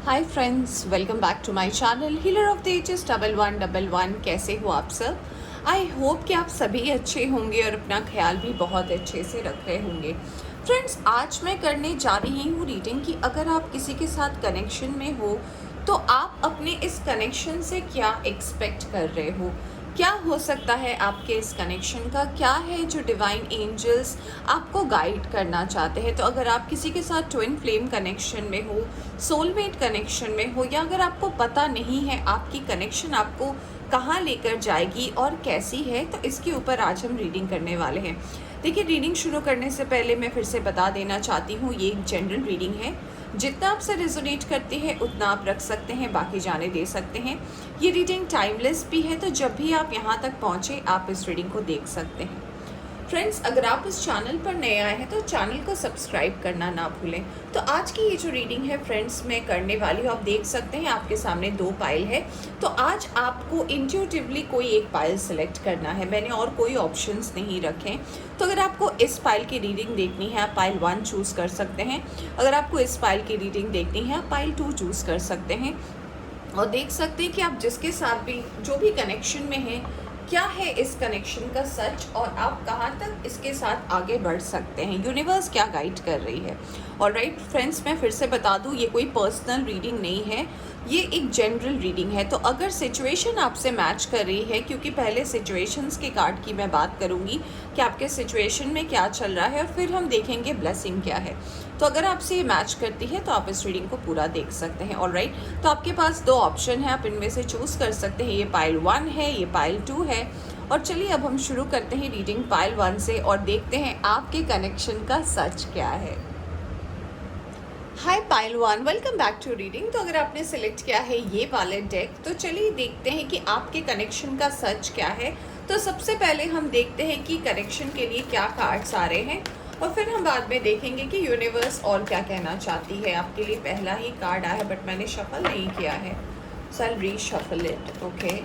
Hi friends, welcome back to my channel healer of the ages 1111। कैसे हो आप सब? आई होप कि आप सभी अच्छे होंगे और अपना ख्याल भी बहुत अच्छे से रख रहे होंगे। फ्रेंड्स, आज मैं करने जा रही हूँ रीडिंग कि अगर आप किसी के साथ कनेक्शन में हो तो आप अपने इस कनेक्शन से क्या एक्सपेक्ट कर रहे हो, क्या हो सकता है आपके इस कनेक्शन का, क्या है जो डिवाइन एंजल्स आपको गाइड करना चाहते हैं। तो अगर आप किसी के साथ ट्विन फ्लेम कनेक्शन में हो, सोलमेट कनेक्शन में हो, या अगर आपको पता नहीं है आपकी कनेक्शन आपको कहाँ लेकर जाएगी और कैसी है, तो इसके ऊपर आज हम रीडिंग करने वाले हैं। देखिए, रीडिंग शुरू करने से पहले मैं फिर से बता देना चाहती हूँ, ये एक जनरल रीडिंग है। जितना आपसे रेजोनेट करती है उतना आप रख सकते हैं, बाकी जाने दे सकते हैं। ये रीडिंग टाइमलेस भी है, तो जब भी आप यहाँ तक पहुँचे आप इस रीडिंग को देख सकते हैं। फ्रेंड्स, अगर आप इस चैनल पर नए आए हैं तो चैनल को सब्सक्राइब करना ना भूलें। तो आज की ये जो रीडिंग है फ्रेंड्स, मैं करने वाली हूँ, आप देख सकते हैं आपके सामने दो पाइल है। तो आज आपको इंट्यूटिवली कोई एक पाइल सेलेक्ट करना है, मैंने और कोई ऑप्शंस नहीं रखे। तो अगर आपको इस पाइल की रीडिंग देखनी है आप पाइल 1 चूज़ कर सकते हैं। अगर आपको इस पाइल की रीडिंग देखनी है आप पाइल 2 चूज़ कर सकते हैं। और देख सकते हैं कि आप जिसके साथ भी जो भी कनेक्शन में हैं, क्या है इस कनेक्शन का सच और आप कहाँ तक इसके साथ आगे बढ़ सकते हैं, यूनिवर्स क्या गाइड कर रही है। और राइट फ्रेंड्स, मैं फिर से बता दूँ, ये कोई पर्सनल रीडिंग नहीं है, ये एक जनरल रीडिंग है। तो अगर सिचुएशन आपसे मैच कर रही है, क्योंकि पहले सिचुएशंस के कार्ड की मैं बात करूँगी कि आपके सिचुएशन में क्या चल रहा है और फिर हम देखेंगे ब्लेसिंग क्या है। तो अगर आपसे ये मैच करती है तो आप इस रीडिंग को पूरा देख सकते हैं। ऑलराइट, तो आपके पास दो ऑप्शन है, आप इनमें से चूज़ कर सकते हैं। ये पाइल 1 है, ये पाइल 2 है। और चलिए अब हम शुरू करते हैं रीडिंग पाइल 1 से और देखते हैं आपके कनेक्शन का सच क्या है। Hi pile 1, welcome back to reading. तो अगर आपने सेलेक्ट किया है ये वाले डेक, तो चलिए देखते हैं कि आपके कनेक्शन का सच क्या है। तो सबसे पहले हम देखते हैं कि कनेक्शन के लिए क्या कार्ड्स आ रहे हैं और फिर हम बाद में देखेंगे कि यूनिवर्स और क्या कहना चाहती है। आपके लिए पहला ही कार्ड आया है बट मैंने शफल नहीं किया है, so I will reshuffle it. Okay,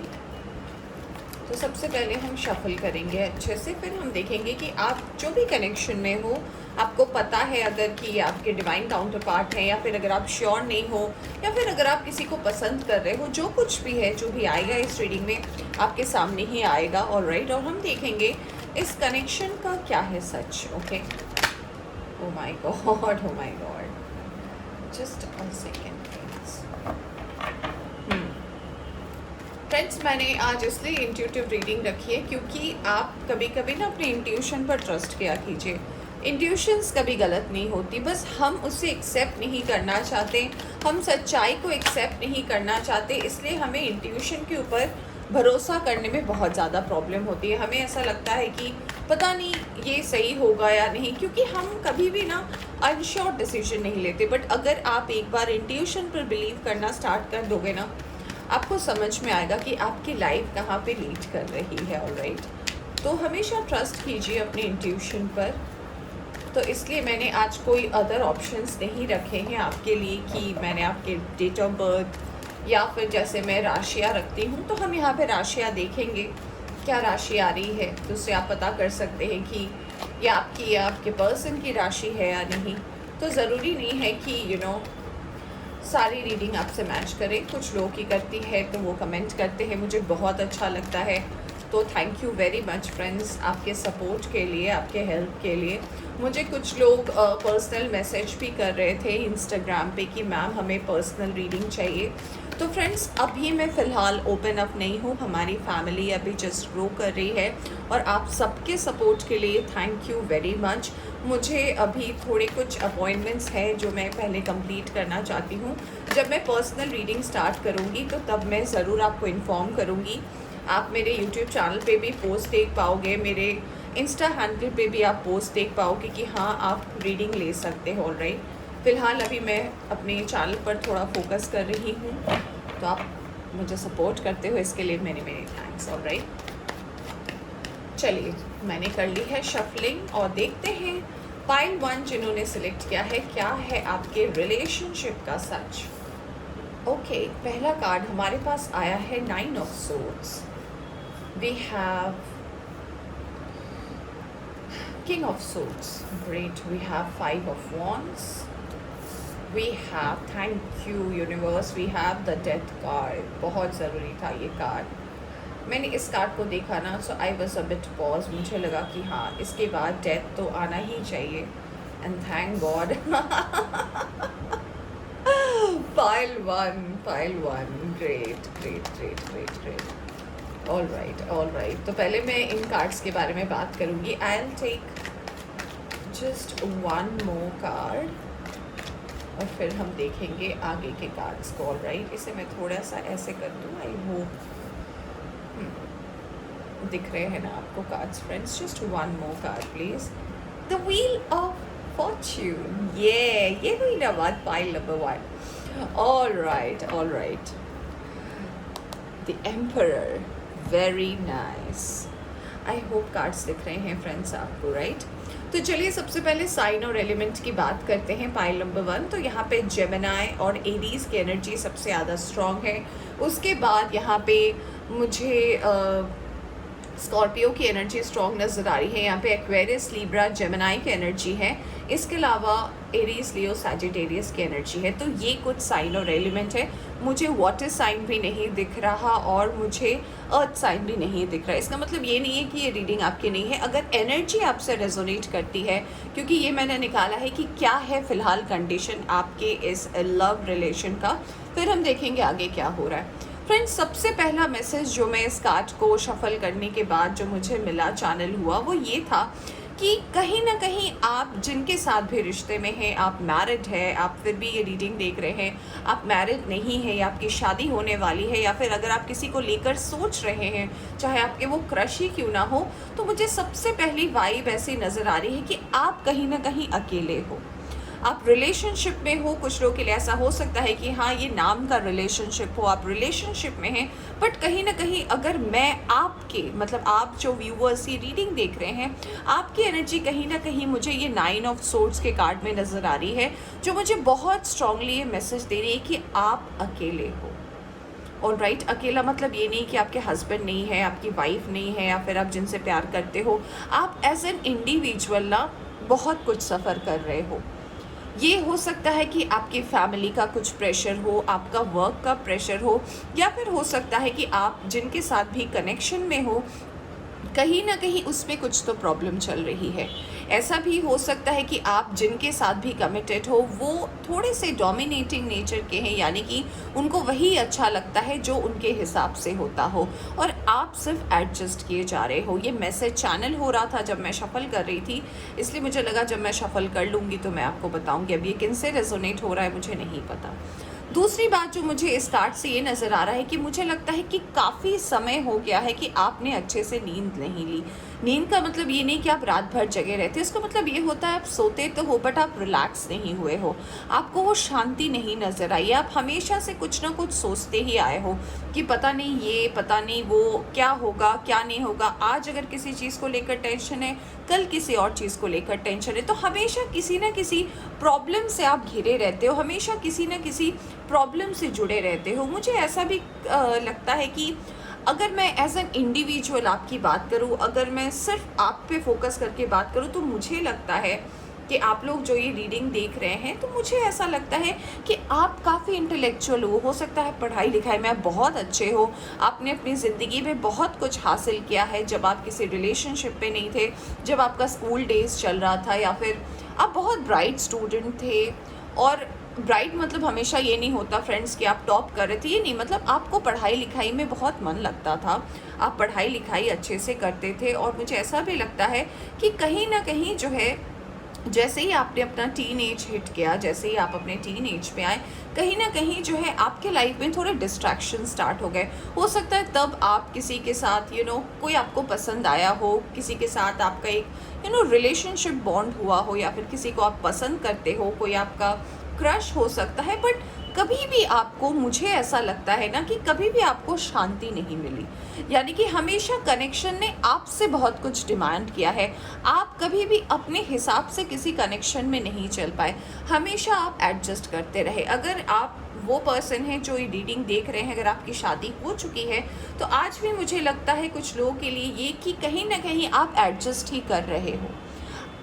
तो सबसे पहले हम शफल करेंगे अच्छे से, फिर हम देखेंगे कि आप जो भी कनेक्शन में हो, आपको पता है अगर कि ये आपके डिवाइन काउंटर पार्ट है, या फिर अगर आप श्योर नहीं हो, या फिर अगर आप किसी को पसंद कर रहे हो, जो कुछ भी है, जो भी आएगा इस रीडिंग में आपके सामने ही आएगा। ऑलराइट, और हम देखेंगे इस कनेक्शन का क्या है सच। Okay, oh my god, oh my god, just a second friends. मैंने आज इसलिए इंट्यूटिव रीडिंग रखी है क्योंकि आप कभी कभी ना अपने इंट्यूशन पर ट्रस्ट किया कीजिए। इंट्यूशंस कभी गलत नहीं होती, बस हम उसे एक्सेप्ट नहीं करना चाहते, हम सच्चाई को एक्सेप्ट नहीं करना चाहते, इसलिए हमें इंट्यूशन के ऊपर भरोसा करने में बहुत ज़्यादा प्रॉब्लम होती है। हमें ऐसा लगता है कि पता नहीं ये सही होगा या नहीं, क्योंकि हम कभी भी ना अनश्योर डिसीजन नहीं लेते। बट अगर आप एक बार इंट्यूशन पर बिलीव करना स्टार्ट कर दोगे ना, आपको समझ में आएगा कि आपकी लाइफ कहाँ पे लीड कर रही है। ऑलराइट, तो हमेशा ट्रस्ट कीजिए अपने इंट्यूशन पर। तो इसलिए मैंने आज कोई अदर ऑप्शंस नहीं रखे हैं आपके लिए कि मैंने आपके डेट ऑफ बर्थ या फिर जैसे मैं राशियाँ रखती हूँ, तो हम यहाँ पे राशियाँ देखेंगे क्या राशि आ रही है, तो उससे आप पता कर सकते हैं कि ये आपकी या आपके पर्सन की राशि है या नहीं। तो ज़रूरी नहीं है कि सारी रीडिंग आपसे मैच करे, कुछ लोगों की करती है तो वो कमेंट करते हैं, मुझे बहुत अच्छा लगता है। तो thank you very much friends आपके सपोर्ट के लिए, आपके हेल्प के लिए। मुझे कुछ लोग पर्सनल मैसेज भी कर रहे थे इंस्टाग्राम पे कि मैम हमें पर्सनल रीडिंग चाहिए। तो फ्रेंड्स, अभी मैं फ़िलहाल ओपन अप नहीं हूँ, हमारी फैमिली अभी जस्ट ग्रो कर रही है और आप सबके सपोर्ट के लिए थैंक यू वेरी मच। मुझे अभी थोड़े कुछ अपॉइंटमेंट्स हैं जो मैं पहले कंप्लीट करना चाहती हूँ। जब मैं पर्सनल रीडिंग स्टार्ट करूँगी तो तब मैं ज़रूर आपको इन्फॉर्म करूँगी। आप मेरे यूट्यूब चैनल पे भी पोस्ट देख पाओगे, मेरे इंस्टा हैंडल पे भी आप पोस्ट देख पाओगे कि हाँ आप रीडिंग ले सकते हो। ऑलराइट, फ़िलहाल अभी मैं अपने चैनल पर थोड़ा फोकस कर रही हूँ, तो आप मुझे सपोर्ट करते हो इसके लिए मेरे थैंक्स। ऑलराइट, चलिए मैंने कर ली है शफलिंग और देखते हैं पाइल 1 जिन्होंने सिलेक्ट किया है क्या है आपके रिलेशनशिप का सच। ओके, पहला कार्ड हमारे पास आया है 9 of swords. We have King of Swords, great. We have 5 of Wands, we have, thank you universe, we have the death card. बहुत ज़रूरी था ये कार्ड। मैंने इस कार्ड को देखा ना, so I was a bit pause. मुझे लगा कि हाँ, इसके बाद डेथ तो आना ही चाहिए, and thank God. Pile one, great great great great great. All right, तो पहले मैं इन कार्ड्स के बारे में बात करूँगी। I will take just one more card और फिर हम देखेंगे आगे के कार्ड्स को। ऑल राइट, इसे मैं थोड़ा सा ऐसे कर दूँ, आई होप दिख रहे हैं ना आपको cards friends. Just one more card please. The wheel of Fortune, ये हुई ना बात, pile number 1। All right, the emperor, very nice. I hope cards दिख रहे हैं फ्रेंड्स आपको, राइट? तो चलिए सबसे पहले साइन और एलिमेंट की बात करते हैं। पाइल नंबर 1, तो यहाँ पे जेमिनाई और एरीज की एनर्जी सबसे ज़्यादा स्ट्रॉन्ग है। उसके बाद यहाँ पे मुझे स्कॉर्पियो की एनर्जी स्ट्रॉन्ग नज़र आ रही है। यहाँ पे एक्वेरियस, लीब्रा, जेमिनाई की एनर्जी है। इसके अलावा एरीज, लियो, सैजिटेरियस की एनर्जी है। तो ये कुछ साइन और एलिमेंट है। मुझे वाटर साइन भी नहीं दिख रहा और मुझे अर्थ साइन भी नहीं दिख रहा। इसका मतलब ये नहीं है कि ये रीडिंग आपकी नहीं है। अगर एनर्जी आपसे रेजोनेट करती है, क्योंकि ये मैंने निकाला है कि क्या है फ़िलहाल कंडीशन आपके इस लव रिलेशन का, फिर हम देखेंगे आगे क्या हो रहा है। फ्रेंड्स, सबसे पहला मैसेज जो मैं इस कार्ड को शफल करने के बाद जो मुझे मिला, चैनल हुआ, वो ये था कि कहीं ना कहीं आप जिनके साथ भी रिश्ते में हैं, आप मैरिड है, आप फिर भी ये रीडिंग देख रहे हैं, आप मैरिड नहीं है या आपकी शादी होने वाली है, या फिर अगर आप किसी को लेकर सोच रहे हैं, चाहे आपके वो क्रश ही क्यों ना हो, तो मुझे सबसे पहली वाइब ऐसी नज़र आ रही है कि आप कहीं ना कहीं अकेले हो। आप रिलेशनशिप में हो। कुछ लोगों के लिए ऐसा हो सकता है कि हाँ, ये नाम का रिलेशनशिप हो, आप रिलेशनशिप में हैं, बट कहीं ना कहीं अगर मैं आपके, मतलब आप जो व्यूअर्स ये रीडिंग देख रहे हैं, आपकी एनर्जी कहीं ना कहीं मुझे ये 9 ऑफ सोर्ड्स के कार्ड में नज़र आ रही है, जो मुझे बहुत स्ट्रांगली ये मैसेज दे रही है कि आप अकेले हो। ऑल राइट, अकेला मतलब ये नहीं कि आपके हस्बैंड नहीं है, आपकी वाइफ नहीं है, या फिर आप जिनसे प्यार करते हो, आप एज एन इंडिविजुअल ना बहुत कुछ सफ़र कर रहे हो। ये हो सकता है कि आपकी फैमिली का कुछ प्रेशर हो, आपका वर्क का प्रेशर हो, या फिर हो सकता है कि आप जिनके साथ भी कनेक्शन में हो, कहीं ना कहीं उसमें कुछ तो प्रॉब्लम चल रही है। ऐसा भी हो सकता है कि आप जिनके साथ भी कमिटेड हो, वो थोड़े से डोमिनेटिंग नेचर के हैं, यानी कि उनको वही अच्छा लगता है जो उनके हिसाब से होता हो, और आप सिर्फ एडजस्ट किए जा रहे हो। ये मैसेज चैनल हो रहा था जब मैं शफल कर रही थी, इसलिए मुझे लगा जब मैं शफल कर लूँगी तो मैं आपको बताऊँगी। अब ये किन से रेजोनेट हो रहा है मुझे नहीं पता। दूसरी बात जो मुझे इस कार्ड से ये नज़र आ रहा है कि मुझे लगता है कि काफ़ी समय हो गया है कि आपने अच्छे से नींद नहीं ली। नींद का मतलब ये नहीं कि आप रात भर जगे रहते, इसका मतलब ये होता है आप सोते तो हो बट आप रिलैक्स नहीं हुए हो, आपको वो शांति नहीं नज़र आई। आप हमेशा से कुछ ना कुछ सोचते ही आए हो कि पता नहीं ये, पता नहीं वो, क्या होगा क्या नहीं होगा। आज अगर किसी चीज़ को लेकर टेंशन है, कल किसी और चीज़ को लेकर टेंशन है, तो हमेशा किसी ना किसी प्रॉब्लम से आप घिरे रहते हो, हमेशा किसी ना किसी प्रॉब्लम से जुड़े रहते हो। मुझे ऐसा भी लगता है कि अगर मैं एज एन इंडिविजुअल आपकी बात करूं, अगर मैं सिर्फ आप पे फोकस करके बात करूं, तो मुझे लगता है कि आप लोग जो ये रीडिंग देख रहे हैं, तो मुझे ऐसा लगता है कि आप काफ़ी इंटेलेक्चुअल हो सकता है पढ़ाई लिखाई में आप बहुत अच्छे हो, आपने अपनी ज़िंदगी में बहुत कुछ हासिल किया है जब आप किसी रिलेशनशिप में नहीं थे, जब आपका स्कूल डेज चल रहा था, या फिर आप बहुत ब्राइट स्टूडेंट थे। और ब्राइट मतलब हमेशा ये नहीं होता फ्रेंड्स कि आप टॉप कर रहे थे, ये नहीं, मतलब आपको पढ़ाई लिखाई में बहुत मन लगता था, आप पढ़ाई लिखाई अच्छे से करते थे। और मुझे ऐसा भी लगता है कि कहीं ना कहीं जो है, जैसे ही आपने अपना टीन एज हिट किया, जैसे ही आप अपने टीन एज पे आए, कहीं ना कहीं जो है आपके लाइफ में थोड़े डिस्ट्रैक्शन स्टार्ट हो गए। हो सकता है तब आप किसी के साथ कोई आपको पसंद आया हो, किसी के साथ आपका एक रिलेशनशिप बॉन्ड हुआ हो, या फिर किसी को आप पसंद करते हो, कोई आपका क्रश हो सकता है, बट कभी भी आपको, मुझे ऐसा लगता है ना कि कभी भी आपको शांति नहीं मिली। यानी कि हमेशा कनेक्शन ने आपसे बहुत कुछ डिमांड किया है, आप कभी भी अपने हिसाब से किसी कनेक्शन में नहीं चल पाए, हमेशा आप एडजस्ट करते रहे। अगर आप वो पर्सन हैं जो ये रीडिंग देख रहे हैं, अगर आपकी शादी हो चुकी है, तो आज भी मुझे लगता है कुछ लोगों के लिए ये कि कहीं ना कहीं आप एडजस्ट ही कर रहे हो।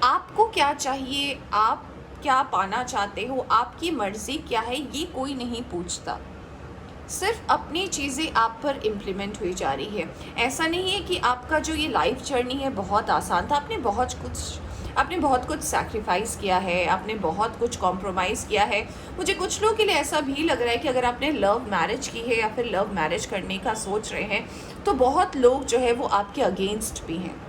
आपको क्या चाहिए, आप क्या पाना चाहते हो, आपकी मर्ज़ी क्या है, ये कोई नहीं पूछता। सिर्फ अपनी चीज़ें आप पर इम्प्लीमेंट हुई जा रही है। ऐसा नहीं है कि आपका जो ये लाइफ जर्नी है बहुत आसान था, आपने बहुत कुछ सैक्रिफाइस किया है, आपने बहुत कुछ कॉम्प्रोमाइज़ किया है। मुझे कुछ लोगों के लिए ऐसा भी लग रहा है कि अगर आपने लव मैरिज की है या फिर लव मैरिज करने का सोच रहे हैं, तो बहुत लोग जो है वो आपके अगेंस्ट भी हैं।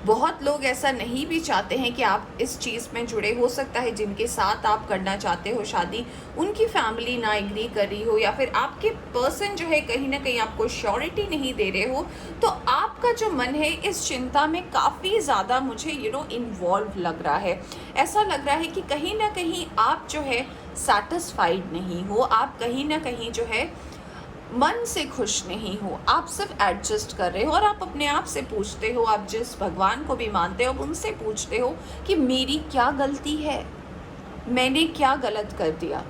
बहुत लोग ऐसा नहीं भी चाहते हैं कि आप इस चीज़ में जुड़े। हो सकता है जिनके साथ आप करना चाहते हो शादी, उनकी फैमिली ना एग्री कर रही हो, या फिर आपके पर्सन जो है कहीं ना कहीं आपको श्योरिटी नहीं दे रहे हो। तो आपका जो मन है इस चिंता में काफ़ी ज़्यादा मुझे इन्वॉल्व लग रहा है। ऐसा लग रहा है कि कहीं ना कहीं आप जो है सेटिस्फाइड नहीं हो, आप कहीं ना कहीं जो है मन से खुश नहीं हो, आप सिर्फ एडजस्ट कर रहे हो। और आप अपने आप से पूछते हो, आप जिस भगवान को भी मानते हो, उनसे पूछते हो कि मेरी क्या गलती है, मैंने क्या गलत कर दिया।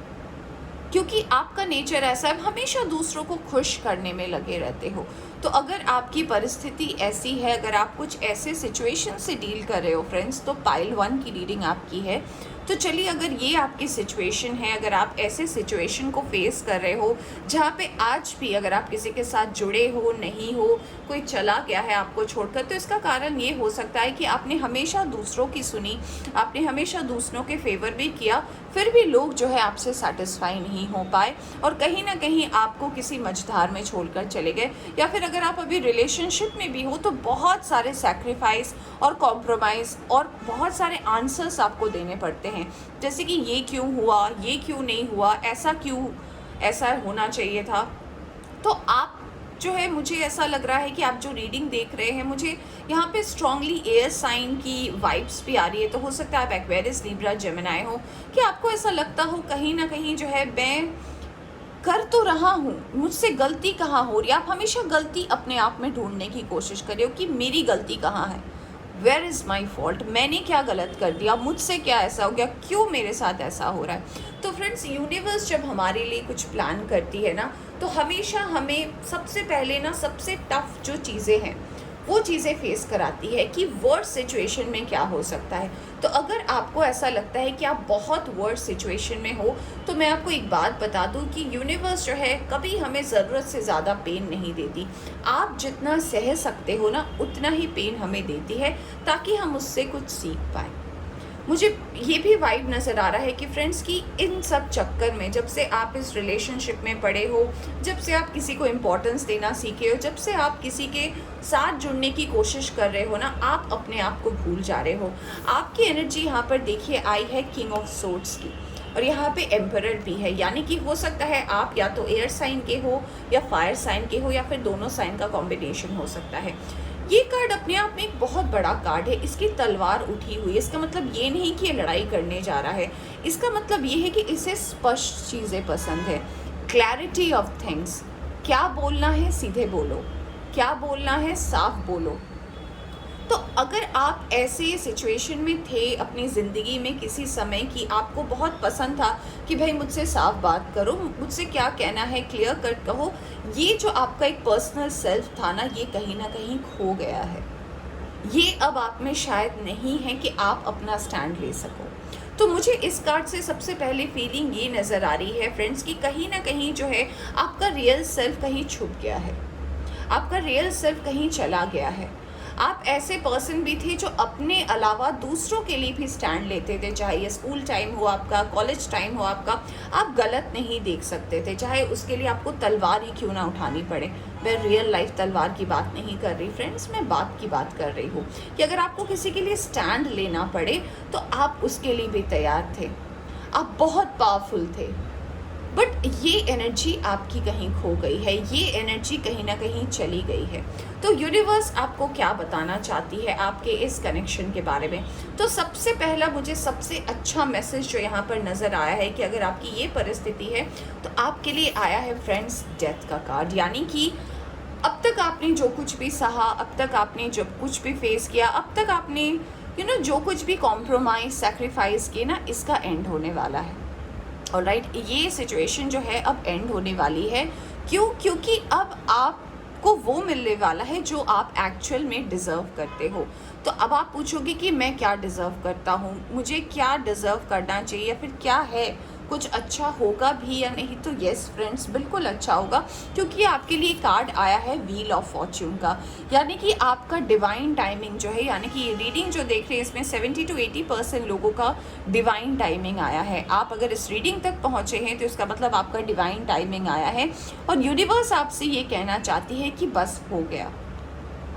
क्योंकि आपका नेचर ऐसा है, हमेशा दूसरों को खुश करने में लगे रहते हो। तो अगर आपकी परिस्थिति ऐसी है, अगर आप कुछ ऐसे सिचुएशन से डील कर रहे हो फ्रेंड्स, तो पाइल 1 की रीडिंग आपकी है। तो चलिए, अगर ये आपकी सिचुएशन है, अगर आप ऐसे सिचुएशन को फेस कर रहे हो जहाँ पे आज भी अगर आप किसी के साथ जुड़े हो, नहीं हो, कोई चला गया है आपको छोड़कर, तो इसका कारण ये हो सकता है कि आपने हमेशा दूसरों की सुनी, आपने हमेशा दूसरों के फेवर भी किया, फिर भी लोग जो है आपसे सेटिस्फाई नहीं हो पाए और कहीं ना कहीं आपको किसी मझधार में छोड़कर चले गए। या फिर अगर आप अभी रिलेशनशिप में भी हो, तो बहुत सारे सैक्रिफाइस और कॉम्प्रोमाइज़ और बहुत सारे आंसर्स आपको देने पड़ते हैं, जैसे कि ये क्यों हुआ, ये क्यों नहीं हुआ, ऐसा क्यों, ऐसा होना चाहिए था। तो आप जो है, मुझे ऐसा लग रहा है कि आप जो रीडिंग देख रहे हैं, मुझे यहाँ पे स्ट्रांगली एयर साइन की वाइब्स भी आ रही है। तो हो सकता है आप एक्वेरियस, लिब्रा, जेमिनी हो, कि आपको ऐसा लगता हो कहीं ना कहीं जो है मैं कर तो रहा हूँ, मुझसे गलती कहाँ हो रही है। आप हमेशा गलती अपने आप में ढूंढने की कोशिश कर रहे हो कि मेरी गलती कहाँ है, वेयर इज़ माई फॉल्ट, मैंने क्या गलत कर दिया, मुझसे क्या ऐसा हो गया, क्यों मेरे साथ ऐसा हो रहा है। तो फ्रेंड्स, यूनिवर्स जब हमारे लिए कुछ प्लान करती है ना, तो हमेशा हमें सबसे पहले ना सबसे टफ जो चीज़ें हैं वो चीज़ें फेस कराती है कि वर्स्ट सिचुएशन में क्या हो सकता है। तो अगर आपको ऐसा लगता है कि आप बहुत वर्स्ट सिचुएशन में हो, तो मैं आपको एक बात बता दूं कि यूनिवर्स जो है कभी हमें ज़रूरत से ज़्यादा पेन नहीं देती। आप जितना सह सकते हो ना, उतना ही पेन हमें देती है, ताकि हम उससे कुछ सीख पाएँ। मुझे ये भी वाइब नज़र आ रहा है कि फ्रेंड्स की इन सब चक्कर में, जब से आप इस रिलेशनशिप में पड़े हो, जब से आप किसी को इम्पोर्टेंस देना सीखे हो, जब से आप किसी के साथ जुड़ने की कोशिश कर रहे हो ना, आप अपने आप को भूल जा रहे हो। आपकी एनर्जी यहाँ पर देखिए आई है किंग ऑफ सोर्ड्स की, और यहाँ पे एम्परर भी है, यानी कि हो सकता है आप या तो एयर साइन के हो या फायर साइन के हो, या फिर दोनों साइन का कॉम्बिनेशन हो सकता है। ये कार्ड अपने आप में एक बहुत बड़ा कार्ड है, इसकी तलवार उठी हुई है। इसका मतलब ये नहीं कि ये लड़ाई करने जा रहा है, इसका मतलब ये है कि इसे स्पष्ट चीज़ें पसंद है, क्लैरिटी ऑफ थिंग्स। क्या बोलना है सीधे बोलो, क्या बोलना है साफ बोलो। तो अगर आप ऐसे सिचुएशन में थे अपनी ज़िंदगी में किसी समय की, आपको बहुत पसंद था कि भाई मुझसे साफ बात करो, मुझसे क्या कहना है क्लियर कट कहो, ये जो आपका एक पर्सनल सेल्फ था ना, ये कहीं ना कहीं खो गया है। ये अब आप में शायद नहीं है कि आप अपना स्टैंड ले सको। तो मुझे इस कार्ड से सबसे पहले फीलिंग ये नज़र आ रही है फ्रेंड्स कि कहीं ना कहीं जो है आपका रियल सेल्फ कहीं छुप गया है, आपका रियल सेल्फ कहीं चला गया है। आप ऐसे पर्सन भी थे जो अपने अलावा दूसरों के लिए भी स्टैंड लेते थे, चाहे ये स्कूल टाइम हो आपका, कॉलेज टाइम हो आपका, आप गलत नहीं देख सकते थे, चाहे उसके लिए आपको तलवार ही क्यों ना उठानी पड़े। मैं रियल लाइफ तलवार की बात नहीं कर रही फ्रेंड्स, मैं बात की बात कर रही हूँ कि अगर आपको किसी के लिए स्टैंड लेना पड़े तो आप उसके लिए भी तैयार थे, आप बहुत पावरफुल थे। बट ये एनर्जी आपकी कहीं खो गई है, ये एनर्जी कहीं ना कहीं चली गई है। तो यूनिवर्स आपको क्या बताना चाहती है आपके इस कनेक्शन के बारे में। तो सबसे पहला मुझे सबसे अच्छा मैसेज जो यहाँ पर नज़र आया है कि अगर आपकी ये परिस्थिति है तो आपके लिए आया है फ्रेंड्स डेथ का कार्ड, यानी कि अब तक आपने जो कुछ भी सहा, अब तक आपने जो कुछ भी फेस किया, अब तक आपने जो कुछ भी कॉम्प्रोमाइज़ सैक्रिफाइस किए ना, इसका एंड होने वाला है। ऑलराइट, ये सिचुएशन जो है अब एंड होने वाली है। क्यों? क्योंकि अब आप आपको वो मिलने वाला है जो आप एक्चुअल में डिज़र्व करते हो। तो अब आप पूछोगे कि मैं क्या डिज़र्व करता हूँ, मुझे क्या डिज़र्व करना चाहिए, या फिर क्या है, कुछ अच्छा होगा भी या नहीं? तो येस फ्रेंड्स, बिल्कुल अच्छा होगा, क्योंकि आपके लिए कार्ड आया है व्हील ऑफ फॉर्च्यून का, यानी कि आपका डिवाइन टाइमिंग जो है, यानी कि ये रीडिंग जो देख रहे हैं इसमें 70 to 80% लोगों का डिवाइन टाइमिंग आया है। आप अगर इस रीडिंग तक पहुँचे हैं तो इसका मतलब आपका डिवाइन टाइमिंग आया है, और यूनिवर्स आपसे ये कहना चाहती है कि बस हो गया।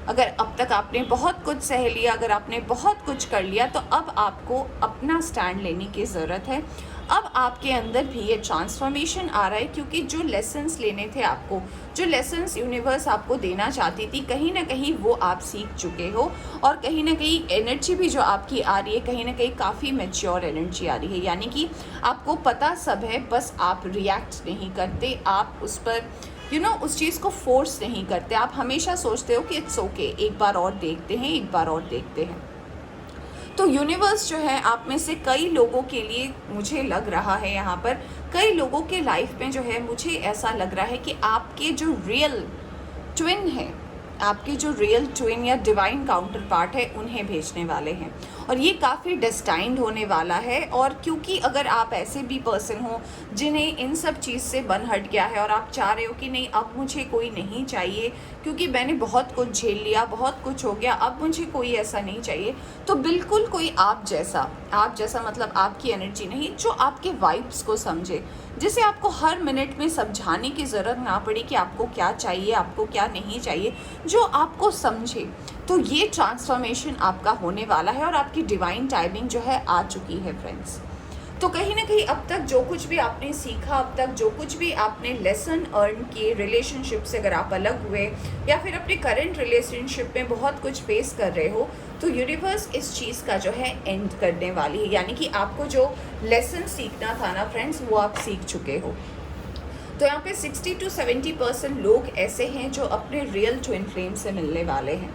अगर अब तक आपने बहुत कुछ सह लिया, अगर आपने बहुत कुछ कर लिया, तो अब आपको अपना स्टैंड लेने की ज़रूरत है। अब आपके अंदर भी ये ट्रांसफॉर्मेशन आ रहा है, क्योंकि जो लेसन्स लेने थे आपको, जो लेसन्स यूनिवर्स आपको देना चाहती थी, कहीं ना कहीं वो आप सीख चुके हो, और कहीं ना कहीं एनर्जी भी जो आपकी आ रही है, कहीं ना कहीं काफ़ी मैच्योर एनर्जी आ रही है, यानी कि आपको पता सब है, बस आप रिएक्ट नहीं करते, आप उस पर उस चीज़ को फोर्स नहीं करते। आप हमेशा सोचते हो कि इट्स ओके, एक बार और देखते हैं, एक बार और देखते हैं। तो यूनिवर्स जो है आप में से कई लोगों के लिए, मुझे लग रहा है यहाँ पर कई लोगों के लाइफ में जो है, मुझे ऐसा लग रहा है कि आपके जो रियल ट्विन है, आपके जो रियल ट्विन या डिवाइन काउंटर पार्ट है, उन्हें भेजने वाले हैं, और ये काफ़ी डेस्टाइंड होने वाला है। और क्योंकि अगर आप ऐसे भी पर्सन हो जिन्हें इन सब चीज़ से बन हट गया है, और आप चाह रहे हो कि नहीं, अब मुझे कोई नहीं चाहिए, क्योंकि मैंने बहुत कुछ झेल लिया, बहुत कुछ हो गया, अब मुझे कोई ऐसा नहीं चाहिए, तो बिल्कुल कोई आप जैसा मतलब आपकी एनर्जी नहीं, जो आपके वाइब्स को समझे, जिसे आपको हर मिनट में समझाने की ज़रूरत ना पड़े कि आपको क्या चाहिए, आपको क्या नहीं चाहिए, जो आपको समझे। तो ये ट्रांसफॉर्मेशन आपका होने वाला है, और आपकी डिवाइन टाइमिंग जो है आ चुकी है फ्रेंड्स। तो कहीं ना कहीं अब तक जो कुछ भी आपने सीखा, अब तक जो कुछ भी आपने लेसन अर्न किए रिलेशनशिप से, अगर आप अलग हुए या फिर अपने करंट रिलेशनशिप में बहुत कुछ फेस कर रहे हो, तो यूनिवर्स इस चीज़ का जो है एंड करने वाली है, यानी कि आपको जो लेसन सीखना था ना फ्रेंड्स, वो आप सीख चुके हो। तो यहाँ पे 60 to 70% लोग ऐसे हैं जो अपने रियल ट्विन फ्लेम से मिलने वाले हैं।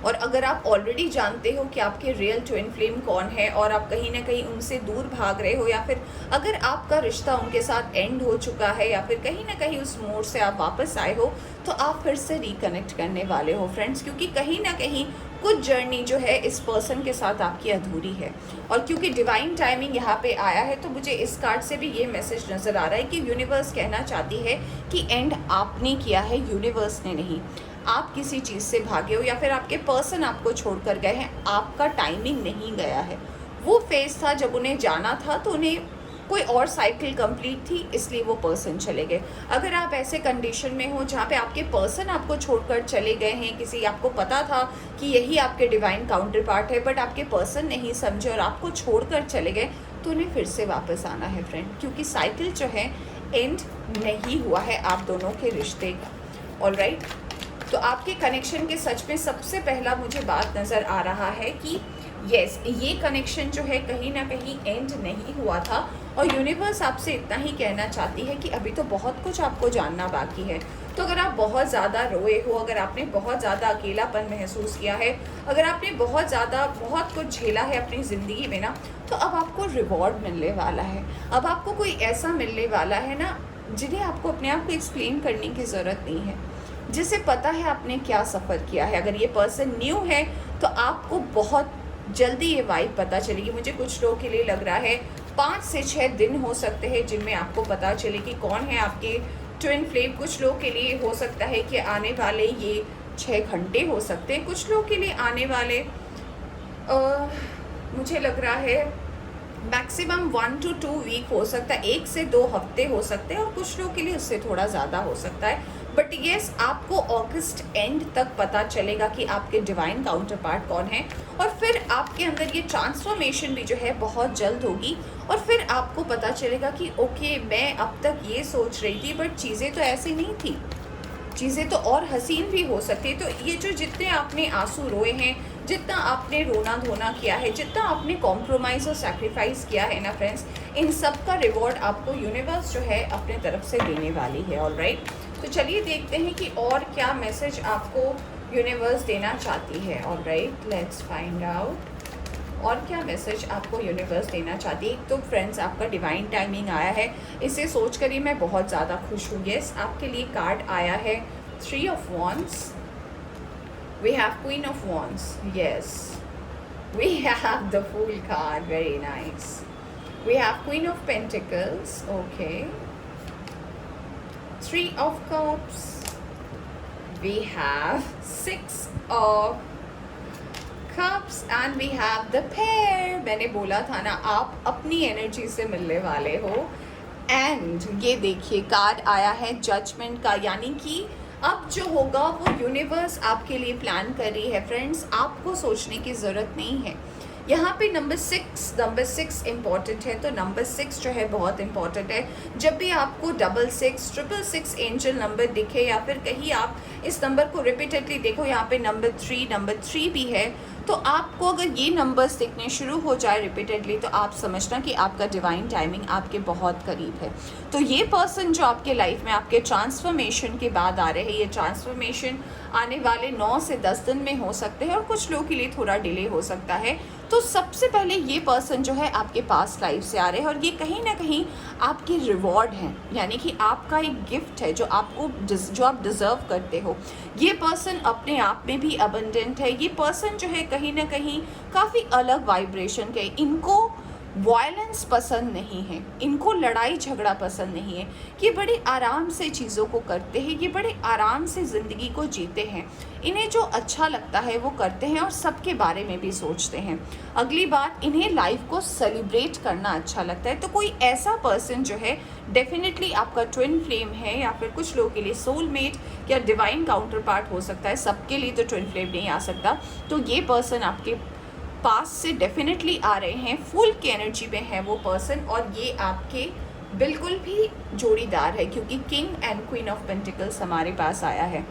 और अगर आप ऑलरेडी जानते हो कि आपके रियल ट्विन फ्लेम कौन है, और आप कहीं ना कहीं उनसे दूर भाग रहे हो, या फिर अगर आपका रिश्ता उनके साथ एंड हो चुका है, या फिर कहीं ना कहीं उस मोड़ से आप वापस आए हो, तो आप फिर से रिकनेक्ट करने वाले हो फ्रेंड्स, क्योंकि कहीं ना कहीं कुछ जर्नी जो है इस पर्सन के साथ आपकी अधूरी है। और क्योंकि डिवाइन टाइमिंग यहाँ पे आया है, तो मुझे इस कार्ड से भी ये मैसेज नज़र आ रहा है कि यूनिवर्स कहना चाहती है कि एंड आपने किया है, यूनिवर्स ने नहीं। आप किसी चीज़ से भागे हो, या फिर आपके पर्सन आपको छोड़कर गए हैं, आपका टाइमिंग नहीं गया है। वो फेज़ था जब उन्हें जाना था, तो उन्हें कोई और साइकिल कंप्लीट थी, इसलिए वो पर्सन चले गए। अगर आप ऐसे कंडीशन में हो जहाँ पे आपके पर्सन आपको छोड़कर चले गए हैं, किसी आपको पता था कि यही आपके डिवाइन काउंटर पार्ट है, बट आपके पर्सन नहीं समझे और आपको छोड़कर चले गए, तो उन्हें फिर से वापस आना है फ्रेंड, क्योंकि साइकिल जो है एंड नहीं हुआ है आप दोनों के रिश्ते का। ऑलराइट, तो आपके कनेक्शन के सच में सबसे पहला मुझे बात नज़र आ रहा है कि यस, ये कनेक्शन जो है कहीं ना कहीं एंड नहीं हुआ था, और यूनिवर्स आपसे इतना ही कहना चाहती है कि अभी तो बहुत कुछ आपको जानना बाकी है। तो अगर आप बहुत ज़्यादा रोए हो, अगर आपने बहुत ज़्यादा अकेलापन महसूस किया है, अगर आपने बहुत कुछ झेला है अपनी ज़िंदगी में ना, तो अब आपको रिवॉर्ड मिलने वाला है। अब आपको कोई ऐसा मिलने वाला है ना, जिन्हें आपको अपने आप को एक्सप्लेन करने की ज़रूरत नहीं है, जिसे पता है आपने क्या सफ़र किया है। अगर ये पर्सन न्यू है तो आपको बहुत जल्दी ये वाइब पता चलेगी। मुझे कुछ लोगों के लिए लग रहा है 5 से 6 दिन हो सकते हैं जिनमें आपको पता चले कि कौन है आपके ट्विन फ्लेम। कुछ लोगों के लिए हो सकता है कि आने वाले ये 6 घंटे हो सकते हैं, कुछ लोगों के लिए आने वाले मुझे लग रहा है मैक्सिमम 1 to 2 वीक हो सकता है, 1 से 2 हफ्ते हो सकते हैं, और कुछ लोगों के लिए उससे थोड़ा ज़्यादा हो सकता है। बट येस, आपको अगस्त एंड तक पता चलेगा कि आपके डिवाइन काउंटर पार्ट कौन है, और फिर आपके अंदर ये ट्रांसफॉर्मेशन भी जो है बहुत जल्द होगी, और फिर आपको पता चलेगा कि ओके, मैं अब तक ये सोच रही थी बट चीज़ें तो ऐसी नहीं थी, चीज़ें तो और हसीन भी हो सकती है। तो ये जो जितने आपने आंसू रोए हैं, जितना आपने रोना धोना किया है, जितना आपने कॉम्प्रोमाइज़ और सैक्रिफाइस किया है ना फ्रेंड्स, इन सब का रिवॉर्ड आपको यूनिवर्स जो है अपने तरफ से देने वाली है। ऑलराइट, तो चलिए देखते हैं कि और क्या मैसेज आपको यूनिवर्स देना चाहती है। ऑलराइट, लेट्स फाइंड आउट और क्या मैसेज आपको यूनिवर्स देना चाहती है। तो फ्रेंड्स, आपका डिवाइन टाइमिंग आया है, इसे सोच कर ही मैं बहुत ज़्यादा खुश हूँ। येस, आपके लिए कार्ड आया है 3 of Wands. We have Queen of Wands. Yes. We have the Fool card. Very nice. We have Queen of Pentacles. Okay. 3 of Cups. We have 6 of Cups and we have the Pair. मैंने बोला था ना, आप अपनी energy से मिलने वाले हो। एंड ये देखिए कार्ड आया है जजमेंट का, यानी कि अब जो होगा वो यूनिवर्स आपके लिए प्लान कर रही है फ्रेंड्स। आपको सोचने की ज़रूरत नहीं है। यहाँ पे नंबर 6 इम्पॉर्टेंट है, तो नंबर 6 जो है बहुत इम्पॉर्टेंट है। जब भी आपको 66 एंजल नंबर दिखे या फिर कहीं आप इस नंबर को रिपीटेडली देखो, यहाँ पे नंबर 3 भी है, तो आपको अगर ये नंबर्स दिखने शुरू हो जाए रिपीटेडली, तो आप समझना कि आपका डिवाइन टाइमिंग आपके बहुत करीब है। तो ये पर्सन जो आपके लाइफ में आपके ट्रांसफॉर्मेशन के बाद आ रहे हैं, ये ट्रांसफॉर्मेशन आने वाले 9 से 10 दिन में हो सकते हैं और कुछ लोगों के लिए थोड़ा डिले हो सकता है। तो सबसे पहले ये पर्सन जो है आपके पास्ट लाइफ से आ रहे हैं और ये कहीं ना कहीं आपकी रिवॉर्ड हैं, यानी कि आपका एक गिफ्ट है जो आप डिज़र्व करते हो। ये पर्सन अपने आप में भी अबंडेंट है। ये पर्सन जो है कहीं ना कहीं काफ़ी अलग वाइब्रेशन के, इनको वायलेंस पसंद नहीं है, इनको लड़ाई झगड़ा पसंद नहीं है। ये बड़े आराम से चीज़ों को करते हैं, ये बड़े आराम से ज़िंदगी को जीते हैं। इन्हें जो अच्छा लगता है वो करते हैं और सबके बारे में भी सोचते हैं। अगली बात, इन्हें लाइफ को सेलिब्रेट करना अच्छा लगता है। तो कोई ऐसा पर्सन जो है डेफिनेटली आपका ट्विन फ्लेम है, या फिर कुछ लोगों के लिए सोलमेट या डिवाइन काउंटर पार्ट हो सकता है। सबके लिए तो ट्विन फ्लेम नहीं आ सकता। तो ये पर्सन आपके पास से डेफिनेटली आ रहे हैं, फुल की एनर्जी में है वो पर्सन, और ये आपके बिल्कुल भी जोड़ीदार है, क्योंकि king and queen of pentacles हमारे पास आया है।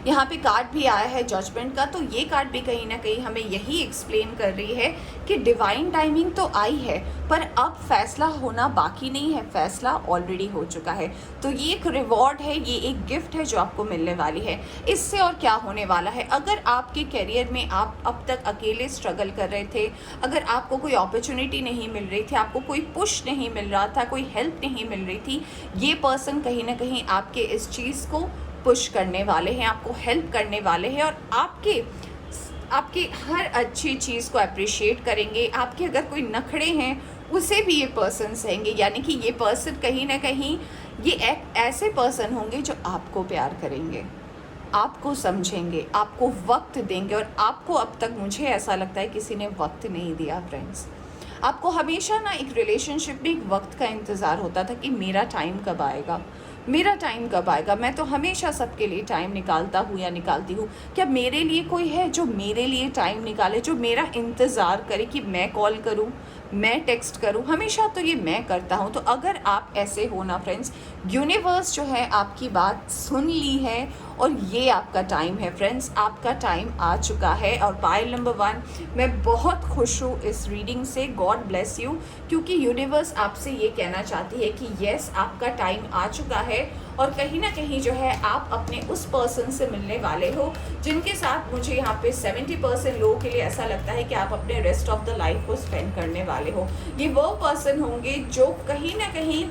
यहाँ पे कार्ड भी आया है जजमेंट का, तो ये कार्ड भी कहीं ना कहीं हमें यही एक्सप्लेन कर रही है कि डिवाइन टाइमिंग तो आई है, पर अब फैसला होना बाकी नहीं है, फैसला ऑलरेडी हो चुका है। तो ये एक रिवॉर्ड है, ये एक गिफ्ट है जो आपको मिलने वाली है। इससे और क्या होने वाला है, अगर आपके करियर में आप अब तक अकेले स्ट्रगल कर रहे थे, अगर आपको कोई अपॉर्चुनिटी नहीं मिल रही थी, आपको कोई पुश नहीं मिल रहा था, कोई हेल्प नहीं मिल रही थी, ये पर्सन कहीं ना कहीं आपके इस चीज़ को पुश करने वाले हैं, आपको हेल्प करने वाले हैं, और आपके हर अच्छी चीज़ को अप्रिशिएट करेंगे। आपके अगर कोई नखड़े हैं उसे भी ये पर्सन सहेंगे, यानी कि ये पर्सन कहीं ना कहीं ये एक ऐसे पर्सन होंगे जो आपको प्यार करेंगे, आपको समझेंगे, आपको वक्त देंगे। और आपको अब तक मुझे ऐसा लगता है किसी ने वक्त नहीं दिया फ्रेंड्स। आपको हमेशा ना एक रिलेशनशिप में एक वक्त का इंतज़ार होता था कि मेरा टाइम कब आएगा, मेरा टाइम कब आएगा। मैं तो हमेशा सबके लिए टाइम निकालता हूँ या निकालती हूँ। क्या मेरे लिए कोई है जो मेरे लिए टाइम निकाले, जो मेरा इंतज़ार करे कि मैं कॉल करूँ, मैं टेक्स्ट करूँ? हमेशा तो ये मैं करता हूँ। तो अगर आप ऐसे हो ना फ्रेंड्स, यूनिवर्स जो है आपकी बात सुन ली है और ये आपका टाइम है फ्रेंड्स, आपका टाइम आ चुका है। और पाइल नंबर 1, मैं बहुत खुश हूँ इस रीडिंग से, गॉड ब्लेस यू, क्योंकि यूनिवर्स आपसे ये कहना चाहती है कि येस आपका टाइम आ चुका है और कहीं ना कहीं जो है आप अपने उस पर्सन से मिलने वाले हो जिनके साथ मुझे यहाँ पे 70% लोगों के लिए ऐसा लगता है कि आप अपने रेस्ट ऑफ द लाइफ को स्पेंड करने वाले हो। ये वो पर्सन होंगे जो कहीं ना कहीं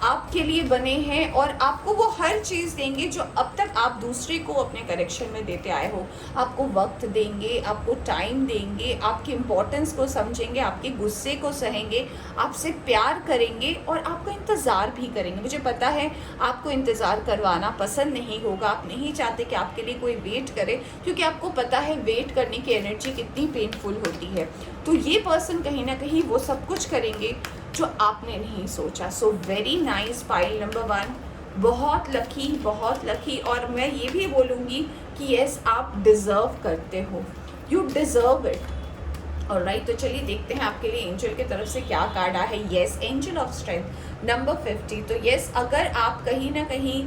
आपके लिए बने हैं और आपको वो हर चीज़ देंगे जो अब तक आप दूसरे को अपने करेक्शन में देते आए हो। आपको वक्त देंगे, आपको टाइम देंगे, आपकी इम्पोर्टेंस को समझेंगे, आपके गुस्से को सहेंगे, आपसे प्यार करेंगे और आपका इंतज़ार भी करेंगे। मुझे पता है आपको इंतज़ार करवाना पसंद नहीं होगा, आप नहीं चाहते कि आपके लिए कोई वेट करे, क्योंकि आपको पता है वेट करने की एनर्जी कितनी पेनफुल होती है। तो ये पर्सन कहीं ना कहीं वो सब कुछ करेंगे जो आपने नहीं सोचा। So very nice pile number 1, बहुत लकी। और मैं ये भी बोलूँगी कि यस आप डिज़र्व करते हो, यू डिज़र्व इट। ऑलराइट, तो चलिए देखते हैं आपके लिए एंजल की तरफ से क्या कार्ड आया है। Yes, angel of strength number 50। तो यस, अगर आप कहीं ना कहीं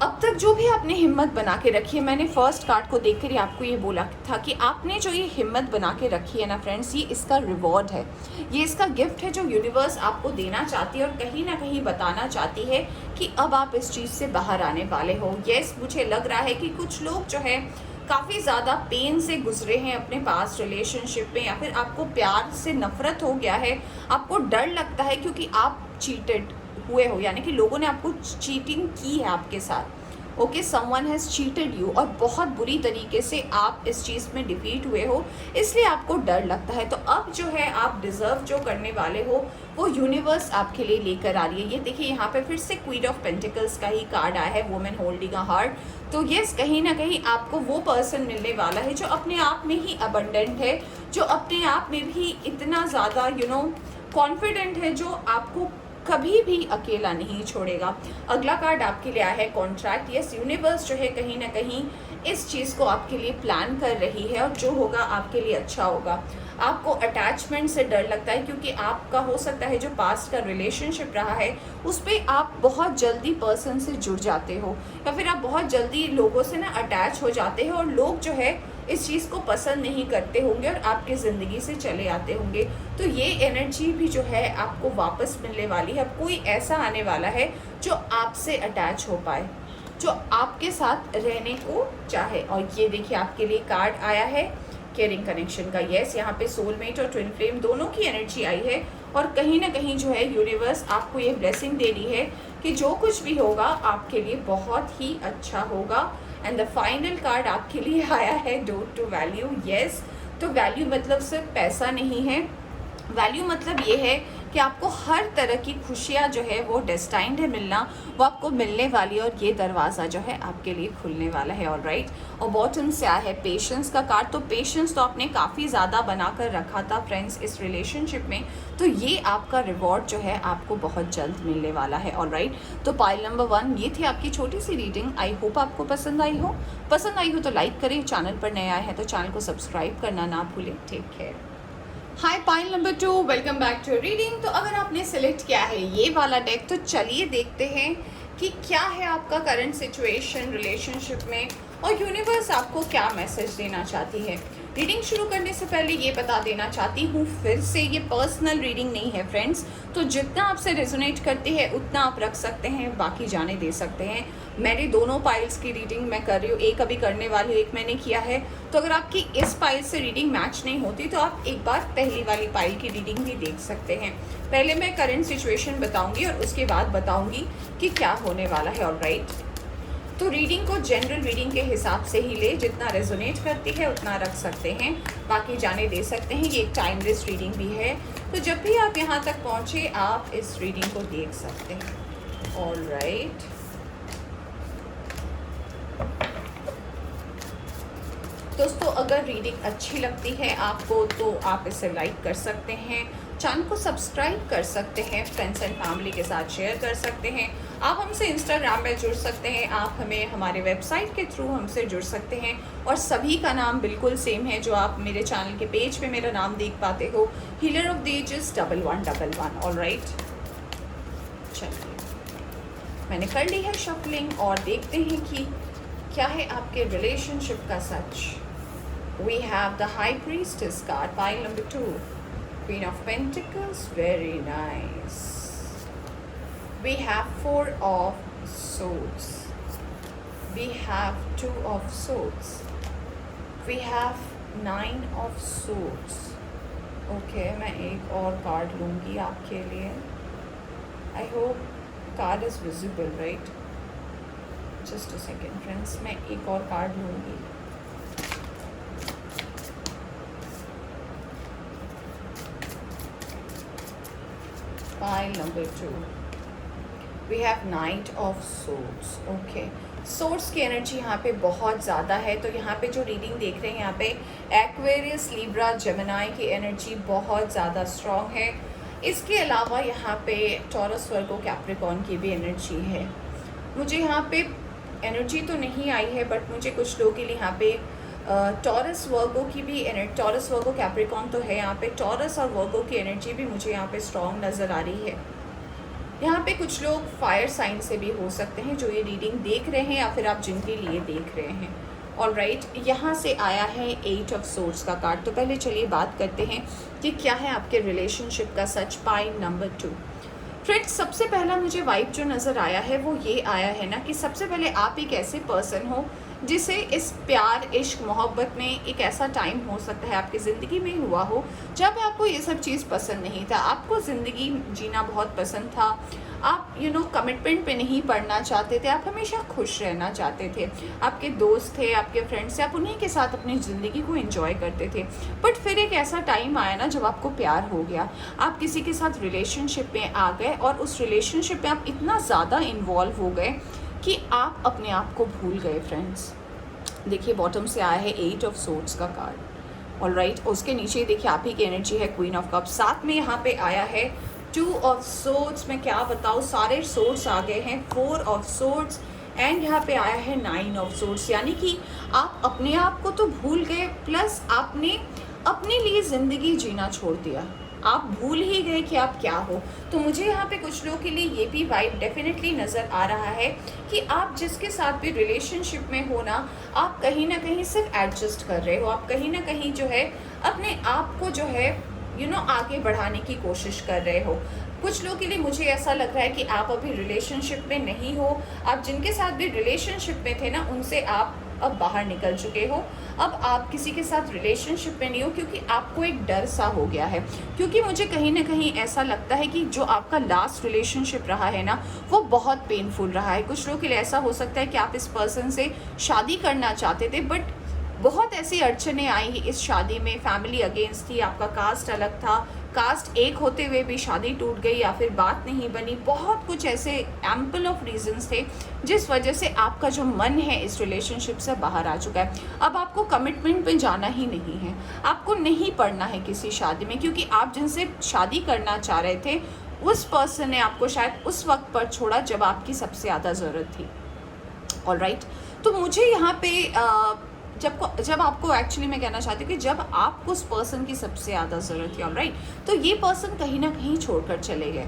अब तक जो भी आपने हिम्मत बना के रखी है, मैंने फर्स्ट कार्ड को देखकर ही आपको ये बोला था कि आपने जो ये हिम्मत बना के रखी है ना फ्रेंड्स, ये इसका रिवॉर्ड है, ये इसका गिफ्ट है जो यूनिवर्स आपको देना चाहती है और कहीं ना कहीं बताना चाहती है कि अब आप इस चीज़ से बाहर आने वाले हो। यस, मुझे लग रहा है कि कुछ लोग जो है काफ़ी ज़्यादा पेन से गुजरे हैं अपने पास रिलेशनशिप में, या फिर आपको प्यार से नफरत हो गया है, आपको डर लगता है क्योंकि आप चीटेड हुए हो, यानी कि लोगों ने आपको चीटिंग की है आपके साथ। Okay, someone has cheated you, और बहुत बुरी तरीके से आप इस चीज़ में डिफीट हुए हो, इसलिए आपको डर लगता है। तो अब जो है आप डिज़र्व जो करने वाले हो वो यूनिवर्स आपके लिए लेकर आ रही है। ये देखिए यहाँ पे फिर से क्वीन ऑफ पेंटिकल्स का ही कार्ड आया है, वुमेन होल्डिंग अ हार्ट। तो यस, कहीं ना कहीं आपको वो पर्सन मिलने वाला है जो अपने आप में ही अबंडेंट है, जो अपने आप में भी इतना ज़्यादा कॉन्फिडेंट है, जो आपको कभी भी अकेला नहीं छोड़ेगा। अगला कार्ड आपके लिए आया है कॉन्ट्रैक्ट। यस, यूनिवर्स जो है कहीं ना कहीं इस चीज़ को आपके लिए प्लान कर रही है, और जो होगा आपके लिए अच्छा होगा। आपको अटैचमेंट से डर लगता है क्योंकि आपका हो सकता है जो पास्ट का रिलेशनशिप रहा है उस पर आप बहुत जल्दी पर्सन से जुड़ जाते हो, या फिर आप बहुत जल्दी लोगों से ना अटैच हो जाते हो, और लोग जो है इस चीज़ को पसंद नहीं करते होंगे और आपके ज़िंदगी से चले आते होंगे। तो ये एनर्जी भी जो है आपको वापस मिलने वाली है। अब कोई ऐसा आने वाला है जो आपसे अटैच हो पाए, जो आपके साथ रहने को चाहे। और ये देखिए आपके लिए कार्ड आया है केयरिंग कनेक्शन का। यस, यहाँ पे सोलमेट और ट्विन फ्लेम दोनों की एनर्जी आई है, और कहीं ना कहीं जो है यूनिवर्स आपको ये ब्लेसिंग दे रही है कि जो कुछ भी होगा आपके लिए बहुत ही अच्छा होगा। एंड द फाइनल कार्ड आपके लिए आया है डोट टू वैल्यू। यस, तो वैल्यू मतलब सिर्फ पैसा नहीं है, वैल्यू मतलब ये है कि आपको हर तरह की खुशियाँ जो है वो डेस्टाइंड है मिलना, वो आपको मिलने वाली है, और ये दरवाज़ा जो है आपके लिए खुलने वाला है। ऑलराइट, और बॉटम से आया है पेशेंस का कार्ड। तो पेशेंस तो आपने काफ़ी ज़्यादा बना कर रखा था फ्रेंड्स इस रिलेशनशिप में, तो ये आपका रिवॉर्ड जो है आपको बहुत जल्द मिलने वाला है। ऑलराइट, तो पाइल नंबर 1 ये थी आपकी छोटी सी रीडिंग। आई होप आपको पसंद आई हो तो लाइक करें, चैनल पर नए आए हैं तो चैनल को सब्सक्राइब करना ना भूलें। Take care. Hi pile number 2, welcome back to reading. तो अगर आपने सेलेक्ट किया है ये वाला डेक तो चलिए देखते हैं कि क्या है आपका करंट सिचुएशन रिलेशनशिप में, और यूनिवर्स आपको क्या मैसेज देना चाहती है। रीडिंग शुरू करने से पहले ये बता देना चाहती हूँ फिर से, ये पर्सनल रीडिंग नहीं है फ्रेंड्स, तो जितना आपसे रेजोनेट करती है उतना आप रख सकते हैं, बाकी जाने दे सकते हैं। मैंने दोनों पाइल्स की रीडिंग मैं कर रही हूँ, एक अभी करने वाली हूँ, एक मैंने किया है। तो अगर आपकी इस पाइल से रीडिंग मैच नहीं होती तो आप एक बार पहली वाली पाइल की रीडिंग भी देख सकते हैं। पहले मैं करंट सिचुएशन बताऊंगी और उसके बाद बताऊंगी कि क्या होने वाला है। ऑलराइट, तो रीडिंग को जनरल रीडिंग के हिसाब से ही ले, जितना रेजोनेट करती है उतना रख सकते हैं, बाकी जाने दे सकते हैं। ये एक टाइमलेस रीडिंग भी है, तो जब भी आप यहाँ तक पहुँचे आप इस रीडिंग को देख सकते हैं। ऑलराइट, दोस्तों अगर रीडिंग अच्छी लगती है आपको तो आप इसे लाइक कर सकते हैं, चैनल को सब्सक्राइब कर सकते हैं, फ्रेंड्स एंड फैमिली के साथ शेयर कर सकते हैं। आप हमसे इंस्टाग्राम में जुड़ सकते हैं, आप हमें हमारे वेबसाइट के थ्रू हमसे जुड़ सकते हैं, और सभी का नाम बिल्कुल सेम है जो आप मेरे चैनल के पेज पे मेरा नाम देख पाते हो, healer of the ages 1111। Alright, चलिए मैंने कर ली है शफलिंग और देखते हैं कि क्या है आपके रिलेशनशिप का सच। We have the High Priestess card, pile number 2. Queen of Pentacles, very nice. We have 4 of Swords. We have 2 of Swords. We have 9 of Swords. Okay, मैं एक और कार्ड लूँगी आपके लिए. I hope card is visible, right? Just a second, friends. मैं एक और card लूँगी. Pile number 2. We have Knight of Swords. Okay. Source की एनर्जी यहाँ पे बहुत ज़्यादा है, तो यहाँ पे जो रीडिंग देख रहे हैं यहाँ पे एक्वेरियस, लिब्रा, जेमिनी की एनर्जी बहुत ज़्यादा स्ट्रॉन्ग है। इसके अलावा यहाँ पे टॉरस, वर्गो, कैप्रिकॉर्न की भी एनर्जी है। मुझे यहाँ पे एनर्जी तो नहीं आई है, बट मुझे कुछ लोगों के लिए यहाँ पे टॉरस, वर्गो की भी एनर्जी, टॉरस, वर्गो, कैप्रिकॉर्न तो है यहाँ पे, टॉरस और वर्गो की एनर्जी भी मुझे यहाँ पे स्ट्रॉन्ग नज़र आ रही है। यहाँ पे कुछ लोग फायर साइन से भी हो सकते हैं जो ये रीडिंग देख रहे हैं, या फिर आप जिनके लिए देख रहे हैं। ऑलराइट, यहाँ से आया है 8 ऑफ सोर्ड्स का कार्ड। तो पहले चलिए बात करते हैं कि क्या है आपके रिलेशनशिप का सच। Pile number 2। फ्रेंड्स, सबसे पहला मुझे वाइब जो नज़र आया है वो ये आया है ना कि सबसे पहले आप एक ऐसे पर्सन हो जिसे इस प्यार, इश्क, मोहब्बत में एक ऐसा टाइम हो सकता है आपकी ज़िंदगी में हुआ हो जब आपको ये सब चीज़ पसंद नहीं था, आपको ज़िंदगी जीना बहुत पसंद था, आप कमिटमेंट पे नहीं पड़ना चाहते थे, आप हमेशा खुश रहना चाहते थे, आपके दोस्त थे, आपके फ्रेंड्स थे, आप उन्हीं के साथ अपनी ज़िंदगी को एंजॉय करते थे। बट फिर एक ऐसा टाइम आया ना जब आपको प्यार हो गया, आप किसी के साथ रिलेशनशिप में आ गए और उस रिलेशनशिप में आप इतना ज़्यादा इन्वॉल्व हो गए कि आप अपने आप को भूल गए फ्रेंड्स। देखिए बॉटम से आया है 8 ऑफ सोर्ड्स का कार्ड, ऑलराइट। उसके नीचे देखिए आप ही की एनर्जी है क्वीन ऑफ कप्स, साथ में यहाँ पे आया है 2 ऑफ सोर्ड्स। मैं क्या बताऊँ, सारे सोर्ड्स आ गए हैं, 4 ऑफ सोर्ड्स एंड यहाँ पे आया है 9 ऑफ सोर्ड्स। यानी कि आप अपने आप को तो भूल गए, प्लस आपने अपने लिए ज़िंदगी जीना छोड़ दिया, आप भूल ही गए कि आप क्या हो। तो मुझे यहाँ पे कुछ लोगों के लिए ये भी वाइब डेफिनेटली नज़र आ रहा है कि आप जिसके साथ भी रिलेशनशिप में हो ना, आप कहीं ना कहीं सिर्फ एडजस्ट कर रहे हो, आप कहीं ना कहीं जो है अपने आप को जो है आगे बढ़ाने की कोशिश कर रहे हो। कुछ लोगों के लिए मुझे ऐसा लग रहा है कि आप अभी रिलेशनशिप में नहीं हो, आप जिनके साथ भी रिलेशनशिप में थे ना उनसे आप अब बाहर निकल चुके हो, अब आप किसी के साथ रिलेशनशिप में नहीं हो, क्योंकि आपको एक डर सा हो गया है। क्योंकि मुझे कहीं ना कहीं ऐसा लगता है कि जो आपका लास्ट रिलेशनशिप रहा है ना वो बहुत पेनफुल रहा है। कुछ लोगों के लिए ऐसा हो सकता है कि आप इस पर्सन से शादी करना चाहते थे, बट बहुत ऐसी अड़चनें आई इस शादी में, फैमिली अगेंस्ट थी, आपका कास्ट अलग था, कास्ट एक होते हुए भी शादी टूट गई या फिर बात नहीं बनी, बहुत कुछ ऐसे एम्पल ऑफ रीजंस थे जिस वजह से आपका जो मन है इस रिलेशनशिप से बाहर आ चुका है। अब आपको कमिटमेंट पे जाना ही नहीं है, आपको नहीं पड़ना है किसी शादी में, क्योंकि आप जिनसे शादी करना चाह रहे थे उस पर्सन ने आपको शायद उस वक्त पर छोड़ा जब आपकी सबसे ज़्यादा ज़रूरत थी, ऑलराइट। तो मुझे यहाँ पे जब आपको एक्चुअली मैं कहना चाहती हूँ कि जब आपको उस पर्सन की सबसे ज़्यादा ज़रूरत थी, ऑलराइट, तो ये पर्सन कहीं ना कहीं छोड़कर चले गए।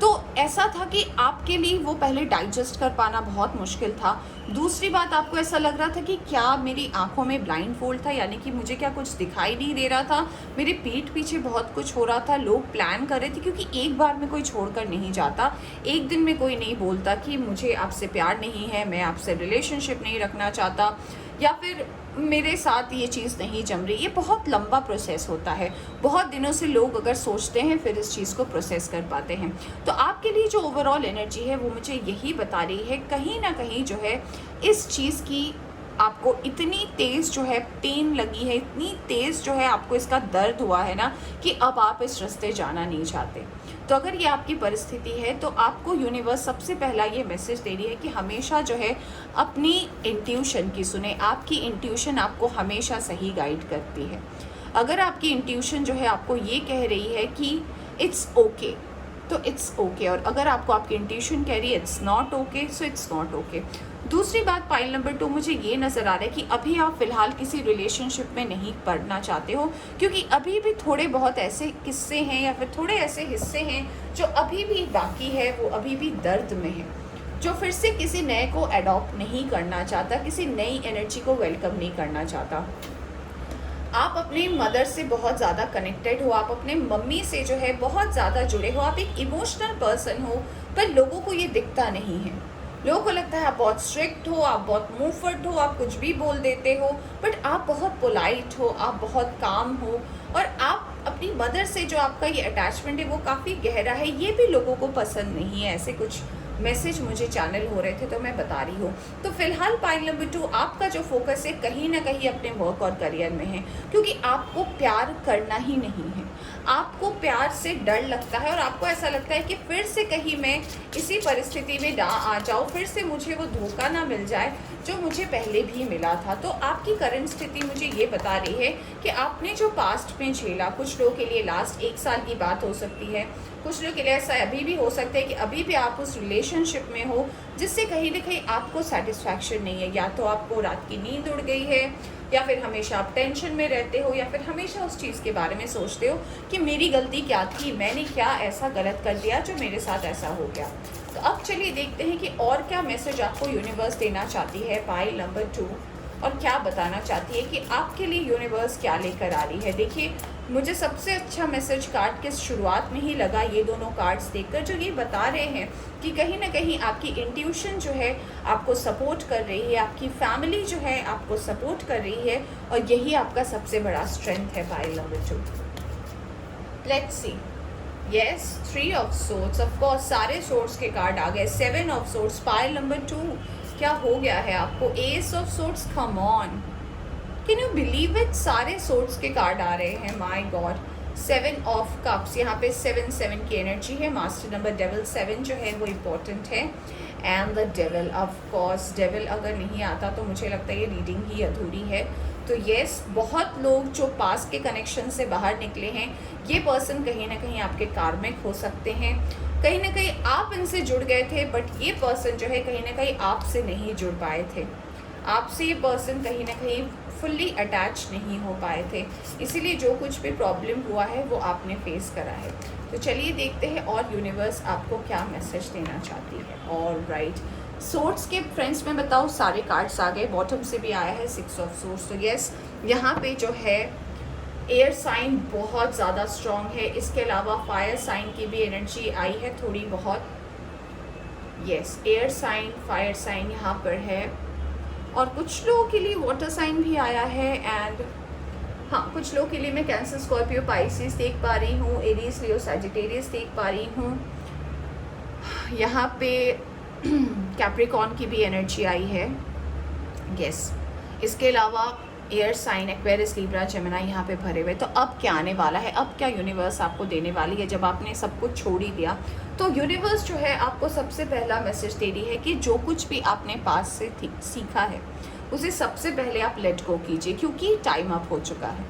तो ऐसा था कि आपके लिए वो पहले डाइजेस्ट कर पाना बहुत मुश्किल था। दूसरी बात, आपको ऐसा लग रहा था कि क्या मेरी आंखों में ब्लाइंड फोल्ड था, यानी कि मुझे क्या कुछ दिखाई नहीं दे रहा था, मेरे पीठ पीछे बहुत कुछ हो रहा था, लोग प्लान कर रहे थे, क्योंकि एक बार में कोई छोड़कर नहीं जाता, एक दिन में कोई नहीं बोलता कि मुझे आपसे प्यार नहीं है, मैं आपसे रिलेशनशिप नहीं रखना चाहता, या फिर मेरे साथ ये चीज़ नहीं जम रही। ये बहुत लंबा प्रोसेस होता है, बहुत दिनों से लोग अगर सोचते हैं फिर इस चीज़ को प्रोसेस कर पाते हैं। तो आपके लिए जो ओवरऑल एनर्जी है वो मुझे यही बता रही है, कहीं ना कहीं जो है इस चीज़ की आपको इतनी तेज़ जो है पेन लगी है, इतनी तेज़ जो है आपको इसका दर्द हुआ है ना कि अब आप इस रास्ते जाना नहीं चाहते। तो अगर ये आपकी परिस्थिति है तो आपको यूनिवर्स सबसे पहला ये मैसेज दे रही है कि हमेशा जो है अपनी इंट्यूशन की सुने। आपकी इंट्यूशन आपको हमेशा सही गाइड करती है। अगर आपकी इंट्यूशन जो है आपको ये कह रही है कि इट्स ओके, तो इट्स ओके, और अगर आपको आपकी इंट्यूशन कह रही है it's not okay, so it's not okay. दूसरी बात, पाइल नंबर 2, मुझे ये नज़र आ रहा है कि अभी आप फ़िलहाल किसी रिलेशनशिप में नहीं पड़ना चाहते हो, क्योंकि अभी भी थोड़े बहुत ऐसे किस्से हैं या फिर थोड़े ऐसे हिस्से हैं जो अभी भी बाकी है, वो अभी भी दर्द में है, जो फिर से किसी नए को अडॉप्ट नहीं करना चाहता, किसी नई एनर्जी को वेलकम नहीं करना चाहता। आप अपने मदर से बहुत ज़्यादा कनेक्टेड हो, आप अपने मम्मी से जो है बहुत ज़्यादा जुड़े हो, आप एक इमोशनल पर्सन हो, पर लोगों को ये दिखता नहीं है। लोगों को लगता है आप बहुत स्ट्रिक्ट हो, आप बहुत मूवफट हो, आप कुछ भी बोल देते हो, बट आप बहुत पोलाइट हो, आप बहुत काम हो, और आप अपनी मदर से जो आपका ये अटैचमेंट है वो काफ़ी गहरा है। ये भी लोगों को पसंद नहीं है। ऐसे कुछ मैसेज मुझे चैनल हो रहे थे तो मैं बता रही हूँ। तो फिलहाल पाइल नंबर 2, आपका जो फोकस है कहीं ना कहीं अपने वर्क और करियर में है, क्योंकि आपको प्यार करना ही नहीं है, आपको प्यार से डर लगता है, और आपको ऐसा लगता है कि फिर से कहीं मैं इसी परिस्थिति में ना आ जाऊँ, फिर से मुझे वो धोखा ना मिल जाए जो मुझे पहले भी मिला था। तो आपकी करंट स्थिति मुझे ये बता रही है कि आपने जो पास्ट में झेला, कुछ लोगों के लिए लास्ट 1 साल की बात हो सकती है, कुछ लोगों के लिए ऐसा अभी भी हो सकता है कि अभी भी आप उस रिलेशनशिप में हो जिससे कहीं ना कहीं आपको सेटिस्फैक्शन नहीं है, या तो आपको रात की नींद उड़ गई है, या फिर हमेशा आप टेंशन में रहते हो, या फिर हमेशा उस चीज़ के बारे में सोचते हो कि मेरी गलती क्या थी, मैंने क्या ऐसा गलत कर दिया जो मेरे साथ ऐसा हो गया। तो अब चलिए देखते हैं कि और क्या मैसेज आपको यूनिवर्स देना चाहती है पाइल नंबर 2, और क्या बताना चाहती है कि आपके लिए यूनिवर्स क्या लेकर आ रही है। देखिए, मुझे सबसे अच्छा मैसेज कार्ड के शुरुआत में ही लगा, ये दोनों कार्ड्स देखकर, जो ये बता रहे हैं कि कहीं ना कहीं आपकी इंट्यूशन जो है आपको सपोर्ट कर रही है, आपकी फैमिली जो है आपको सपोर्ट कर रही है, और यही आपका सबसे बड़ा स्ट्रेंथ है pile number 2। Let's see yes, 3 of swords, of course सारे सोर्ड्स के कार्ड आ गए। 7 ऑफ सोर्ड्स, पाइल नंबर 2, क्या हो गया है आपको? S of swords, come on, can you believe it, सारे सोर्ड्स के कार्ड आ रहे हैं, माय गॉड। 7 ऑफ कप्स, यहाँ पे 7 की एनर्जी है। मास्टर नंबर डेविल 7 जो है वो इम्पोर्टेंट है। And the devil, of course devil अगर नहीं आता तो मुझे लगता है ये रीडिंग ही अधूरी है। तो येस, बहुत लोग जो पास के कनेक्शन से बाहर निकले हैं, ये पर्सन कहीं ना कहीं आपके कार्मिक हो सकते हैं। कहीं ना कहीं आप इनसे जुड़ गए थे, बट ये पर्सन जो है कहीं ना कहीं आपसे नहीं जुड़ पाए थे। आपसे ये पर्सन कहीं ना कहीं फुल्ली अटैच नहीं हो पाए थे, इसीलिए जो कुछ भी प्रॉब्लम हुआ है वो आपने फेस करा है। तो चलिए देखते हैं और यूनिवर्स आपको क्या मैसेज देना चाहती है। और राइट, सोर्ट्स के फ्रेंड्स में बताओ, सारे कार्ड्स आ गए, बॉटम से भी आया है 6 ऑफ सोर्ट्स। तो यस, यहाँ पे जो है एयर साइन बहुत ज़्यादा स्ट्रॉन्ग है। इसके अलावा फायर साइन की भी एनर्जी आई है थोड़ी बहुत। Yes, air sign, fire sign यहाँ पर है, और कुछ लोगों के लिए वाटर साइन भी आया है। एंड हाँ, कुछ लोगों के लिए मैं कैंसर, स्कॉर्पियो, पाइसिस देख पा रही हूँ, एरीज, लियो, सजिटेरियस देख पा रही हूँ। यहाँ पे कैप्रिकॉर्न की भी एनर्जी आई है। यस, इसके अलावा air sign, Aquarius, Libra, Gemini यहाँ पे भरे हुए। तो अब क्या आने वाला है, अब क्या यूनिवर्स आपको देने वाली है जब आपने सब कुछ छोड़ ही दिया? तो यूनिवर्स जो है आपको सबसे पहला मैसेज दे रही है कि जो कुछ भी आपने पास से सीखा है उसे सबसे पहले आप लेट गो कीजिए, क्योंकि टाइम अप हो चुका है।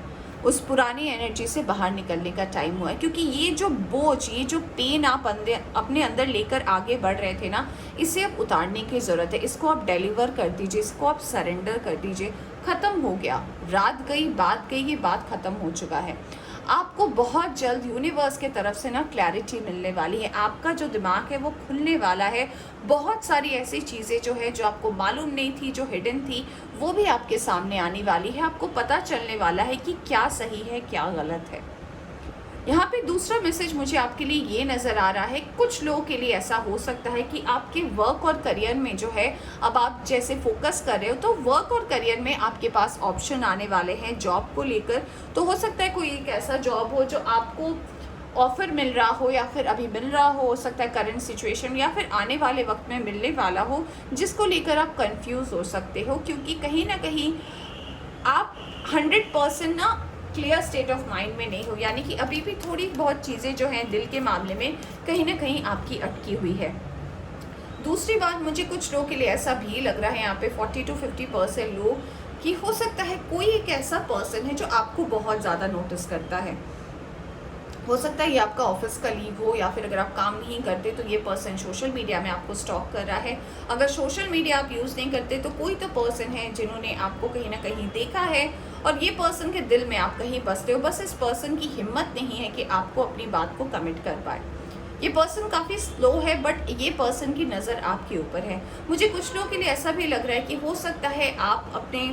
उस पुरानी एनर्जी से बाहर निकलने का टाइम हुआ है, क्योंकि ये जो बोझ, ये जो पेन आप अपने अंदर लेकर आगे बढ़ रहे थे ना, इसे अब उतारने की ज़रूरत है। इसको आप डिलीवर कर दीजिए, इसको आप सरेंडर कर दीजिए। ख़त्म हो गया, रात गई बात गई, ये बात ख़त्म हो चुका है। आपको बहुत जल्द यूनिवर्स के तरफ से ना क्लैरिटी मिलने वाली है। आपका जो दिमाग है वो खुलने वाला है। बहुत सारी ऐसी चीज़ें जो है, जो आपको मालूम नहीं थी, जो हिडन थी, वो भी आपके सामने आने वाली है। आपको पता चलने वाला है कि क्या सही है, क्या गलत है। यहाँ पे दूसरा मैसेज मुझे आपके लिए ये नज़र आ रहा है, कुछ लोगों के लिए ऐसा हो सकता है कि आपके वर्क और करियर में जो है, अब आप जैसे फोकस कर रहे हो, तो वर्क और करियर में आपके पास ऑप्शन आने वाले हैं जॉब को लेकर। तो हो सकता है कोई एक ऐसा जॉब हो जो आपको ऑफर मिल रहा हो, या फिर अभी मिल रहा हो सकता है करंट सिचुएशन, या फिर आने वाले वक्त में मिलने वाला हो, जिसको लेकर आप कंफ्यूज हो सकते हो, क्योंकि कहीं ना कहीं आप 100% ना क्लियर स्टेट ऑफ माइंड में नहीं हो। यानी कि अभी भी थोड़ी बहुत चीज़ें जो हैं दिल के मामले में कहीं ना कहीं आपकी अटकी हुई है। दूसरी बात, मुझे कुछ लोगों के लिए ऐसा भी लग रहा है यहाँ पे 40 to 50% लोग, कि हो सकता है कोई एक ऐसा पर्सन है जो आपको बहुत ज़्यादा नोटिस करता है। हो सकता है ये आपका ऑफिस कलीग हो, या फिर अगर आप काम नहीं करते तो ये पर्सन सोशल मीडिया में आपको स्टॉक कर रहा है। अगर सोशल मीडिया आप यूज़ नहीं करते तो कोई तो पर्सन है जिन्होंने आपको कहीं ना कहीं देखा है, और ये पर्सन के दिल में आप कहीं बसते हो। बस इस पर्सन की हिम्मत नहीं है कि आपको अपनी बात को कमिट कर पाए। ये पर्सन काफ़ी स्लो है, बट ये पर्सन की नज़र आपके ऊपर है। मुझे कुछ लोगों के लिए ऐसा भी लग रहा है कि हो सकता है आप अपने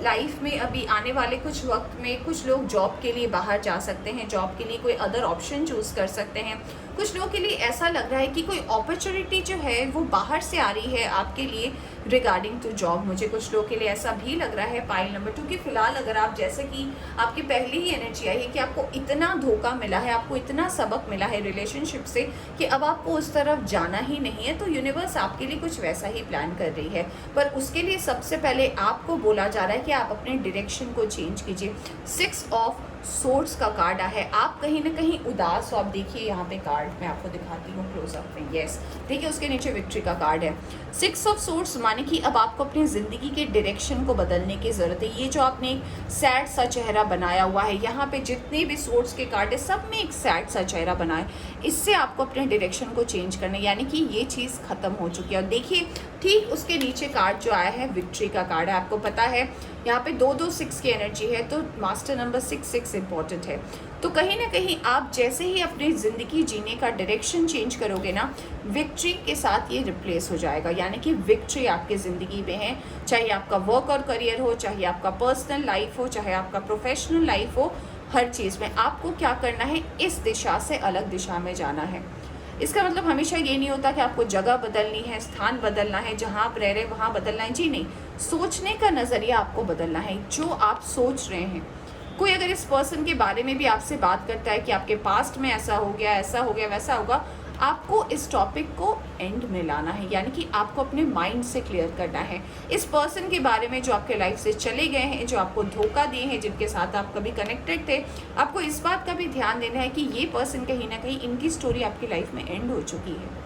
लाइफ में अभी आने वाले कुछ वक्त में कुछ लोग जॉब के लिए बाहर जा सकते हैं, जॉब के लिए कोई अदर ऑप्शन चूज़ कर सकते हैं। कुछ लोगों के लिए ऐसा लग रहा है कि कोई अपॉर्चुनिटी जो है वो बाहर से आ रही है आपके लिए रिगार्डिंग टू जॉब। मुझे कुछ लोगों के लिए ऐसा भी लग रहा है पाइल नंबर 2 की फ़िलहाल अगर आप, जैसे कि आपकी पहली ही एनर्जी आई है कि आपको इतना धोखा मिला है, आपको इतना सबक मिला है रिलेशनशिप से कि अब आपको उस तरफ जाना ही नहीं है, तो यूनिवर्स आपके लिए कुछ वैसा ही प्लान कर रही है। पर उसके लिए सबसे पहले आपको बोला जा रहा है कि आप अपने डायरेक्शन को चेंज कीजिए। 6 ऑफ सोर्ड्स का कार्ड है, आप कहीं ना कहीं उदास हो। आप देखिए यहाँ पे कार्ड मैं आपको दिखाती हूँ क्लोजअप में। यस, देखिए उसके नीचे विक्ट्री का कार्ड है। 6 ऑफ सोर्ड्स माने कि अब आपको अपनी ज़िंदगी के डायरेक्शन को बदलने की ज़रूरत है। ये जो आपने एक सैड सा चेहरा बनाया हुआ है, यहाँ पे जितने भी सोर्ड्स के कार्ड है सब में एक सैड सा चेहरा बना है, इससे आपको अपने डायरेक्शन को चेंज करना है, यानी कि ये चीज़ ख़त्म हो चुकी है। और देखिए ठीक उसके नीचे कार्ड जो आया है विक्ट्री का कार्ड है। आपको पता है यहाँ पे 2-2-6 की एनर्जी है, तो मास्टर नंबर 6 इम्पॉर्टेंट है। तो कहीं ना कहीं आप जैसे ही अपनी ज़िंदगी जीने का डायरेक्शन चेंज करोगे ना, विक्ट्री के साथ ये रिप्लेस हो जाएगा, यानी कि विक्ट्री आपकी ज़िंदगी में है। चाहे आपका वर्क और करियर हो, चाहे आपका पर्सनल लाइफ हो, चाहे आपका प्रोफेशनल लाइफ हो, हर चीज़ में आपको क्या करना है, इस दिशा से अलग दिशा में जाना है। इसका मतलब हमेशा ये नहीं होता कि आपको जगह बदलनी है, स्थान बदलना है, जहाँ आप रह रहे हैं वहाँ बदलना है। जी नहीं, सोचने का नज़रिया आपको बदलना है। जो आप सोच रहे हैं कोई अगर इस पर्सन के बारे में भी आपसे बात करता है कि आपके पास्ट में ऐसा हो गया, वैसा होगा, आपको इस टॉपिक को एंड में लाना है, यानी कि आपको अपने माइंड से क्लियर करना है इस पर्सन के बारे में जो आपके लाइफ से चले गए हैं, जो आपको धोखा दिए हैं, जिनके साथ आप कभी कनेक्टेड थे। आपको इस बात का भी ध्यान देना है कि ये पर्सन कहीं ना कहीं इनकी स्टोरी आपकी लाइफ में एंड हो चुकी है।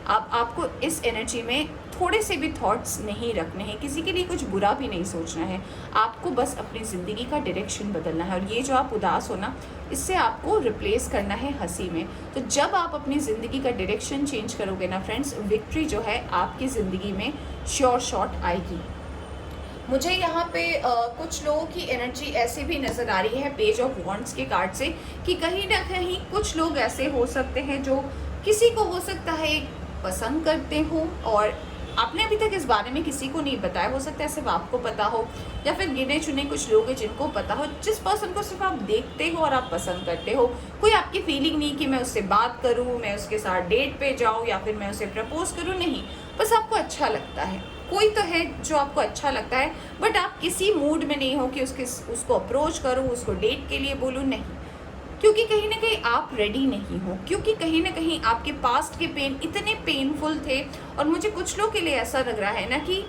अब आपको इस एनर्जी में थोड़े से भी थॉट्स नहीं रखने हैं, किसी के लिए कुछ बुरा भी नहीं सोचना है, आपको बस अपनी ज़िंदगी का डायरेक्शन बदलना है। और ये जो आप उदास हो ना, इससे आपको रिप्लेस करना है हंसी में। तो जब आप अपनी ज़िंदगी का डायरेक्शन चेंज करोगे ना फ्रेंड्स, विक्ट्री जो है आपकी ज़िंदगी में श्योर शॉट आएगी। मुझे यहाँ पे कुछ लोगों की एनर्जी ऐसे भी नज़र आ रही है पेज ऑफ वॉन्ड्स के कार्ड से, कि कहीं ना कहीं कुछ लोग ऐसे हो सकते हैं जो किसी को हो सकता है पसंद करते हो, और आपने अभी तक इस बारे में किसी को नहीं बताया। हो सकता है सिर्फ आपको पता हो, या फिर गिने चुने कुछ लोग हैं जिनको पता हो, जिस पर्सन को सिर्फ आप देखते हो और आप पसंद करते हो। कोई आपकी फीलिंग नहीं कि मैं उससे बात करूं, मैं उसके साथ डेट पे जाऊं, या फिर मैं उसे प्रपोज करूं, नहीं, बस आपको अच्छा लगता है। कोई तो है जो आपको अच्छा लगता है, बट आप किसी मूड में नहीं हो कि उसको अप्रोच करूं, उसको डेट के लिए बोलूं, नहीं, क्योंकि कहीं ना कहीं आप रेडी नहीं हो, क्योंकि कहीं ना कहीं आपके पास्ट के पेन इतने पेनफुल थे। और मुझे कुछ लोग के लिए ऐसा लग रहा है ना कि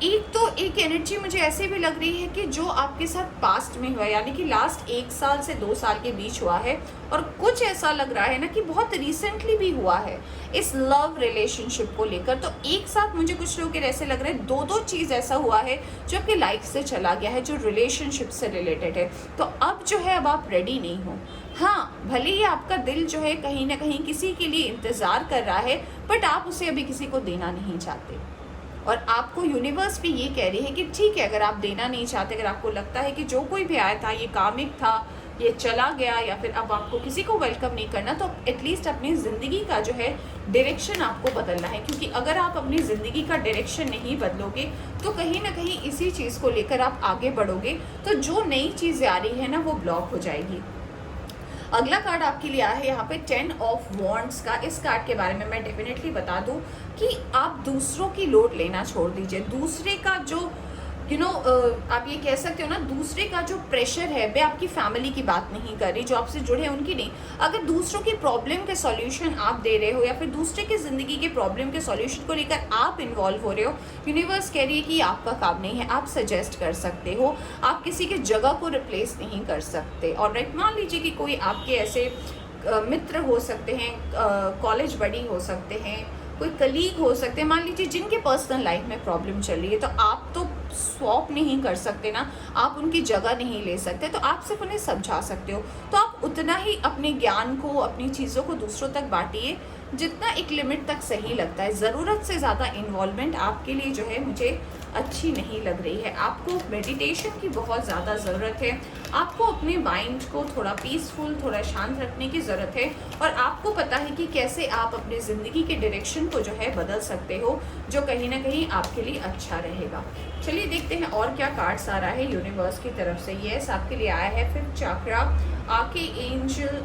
एक एनर्जी मुझे ऐसे भी लग रही है कि जो आपके साथ पास्ट में हुआ, यानी कि लास्ट 1 साल से 2 साल के बीच हुआ है, और कुछ ऐसा लग रहा है ना कि बहुत रिसेंटली भी हुआ है इस लव रिलेशनशिप को लेकर। तो एक साथ मुझे कुछ लोग ऐसे लग रहे हैं, दो चीज़ ऐसा हुआ है जो आपकी लाइफ से चला गया है, जो रिलेशनशिप से रिलेटेड है। तो अब जो है, अब आप रेडी नहीं हो। हाँ, भले ही आपका दिल जो है कहीं ना कहीं किसी के लिए इंतज़ार कर रहा है, बट आप उसे अभी किसी को देना नहीं चाहते। और आपको यूनिवर्स भी ये कह रही है कि ठीक है, अगर आप देना नहीं चाहते, अगर आपको लगता है कि जो कोई भी आया था ये कामिक था, ये चला गया, या फिर अब आपको किसी को वेलकम नहीं करना, तो एटलीस्ट अपनी ज़िंदगी का जो है डायरेक्शन आपको बदलना है। क्योंकि अगर आप अपनी ज़िंदगी का डायरेक्शन नहीं बदलोगे तो कहीं ना कहीं इसी चीज़ को लेकर आप आगे बढ़ोगे, तो जो नई चीज़ें आ रही है ना, वो ब्लॉक हो जाएगी। अगला कार्ड आपके लिए आया है यहाँ पे 10 ऑफ वॉन्ड्स का। इस कार्ड के बारे में मैं डेफिनेटली बता दूं कि आप दूसरों की लोड लेना छोड़ दीजिए। दूसरे का जो आप ये कह सकते हो ना, दूसरे का जो प्रेशर है, मैं आपकी फैमिली की बात नहीं कर रही, जो आपसे जुड़े हैं उनकी नहीं। अगर दूसरों की प्रॉब्लम के सॉल्यूशन आप दे रहे हो, या फिर दूसरे की ज़िंदगी के प्रॉब्लम के सॉल्यूशन को लेकर आप इन्वॉल्व हो रहे हो, यूनिवर्स कह रही है कि आपका काम नहीं है। आप सजेस्ट कर सकते हो, आप किसी की जगह को रिप्लेस नहीं कर सकते। और राइट, मान लीजिए कि कोई आपके ऐसे मित्र हो सकते हैं, कॉलेज बडी हो सकते हैं, कोई कलीग हो सकते हैं, मान लीजिए जिनके पर्सनल लाइफ में प्रॉब्लम चल रही है, तो आप तो स्वॉप नहीं कर सकते ना, आप उनकी जगह नहीं ले सकते, तो आप सिर्फ उन्हें समझा सकते हो। तो आप उतना ही अपने ज्ञान को, अपनी चीज़ों को दूसरों तक बांटिए जितना एक लिमिट तक सही लगता है। ज़रूरत से ज़्यादा इन्वॉल्वमेंट आपके लिए जो है मुझे अच्छी नहीं लग रही है। आपको मेडिटेशन की बहुत ज़्यादा ज़रूरत है, आपको अपने माइंड को थोड़ा पीसफुल, थोड़ा शांत रखने की ज़रूरत है, और आपको पता है कि कैसे आप अपनी ज़िंदगी के डायरेक्शन को जो है बदल सकते हो, जो कहीं ना कहीं आपके लिए अच्छा रहेगा। चलिए देखते हैं और क्या कार्ड्स आ रहा है यूनिवर्स की तरफ से। यस, आपके लिए आया है 5th चक्रा, आके एंजल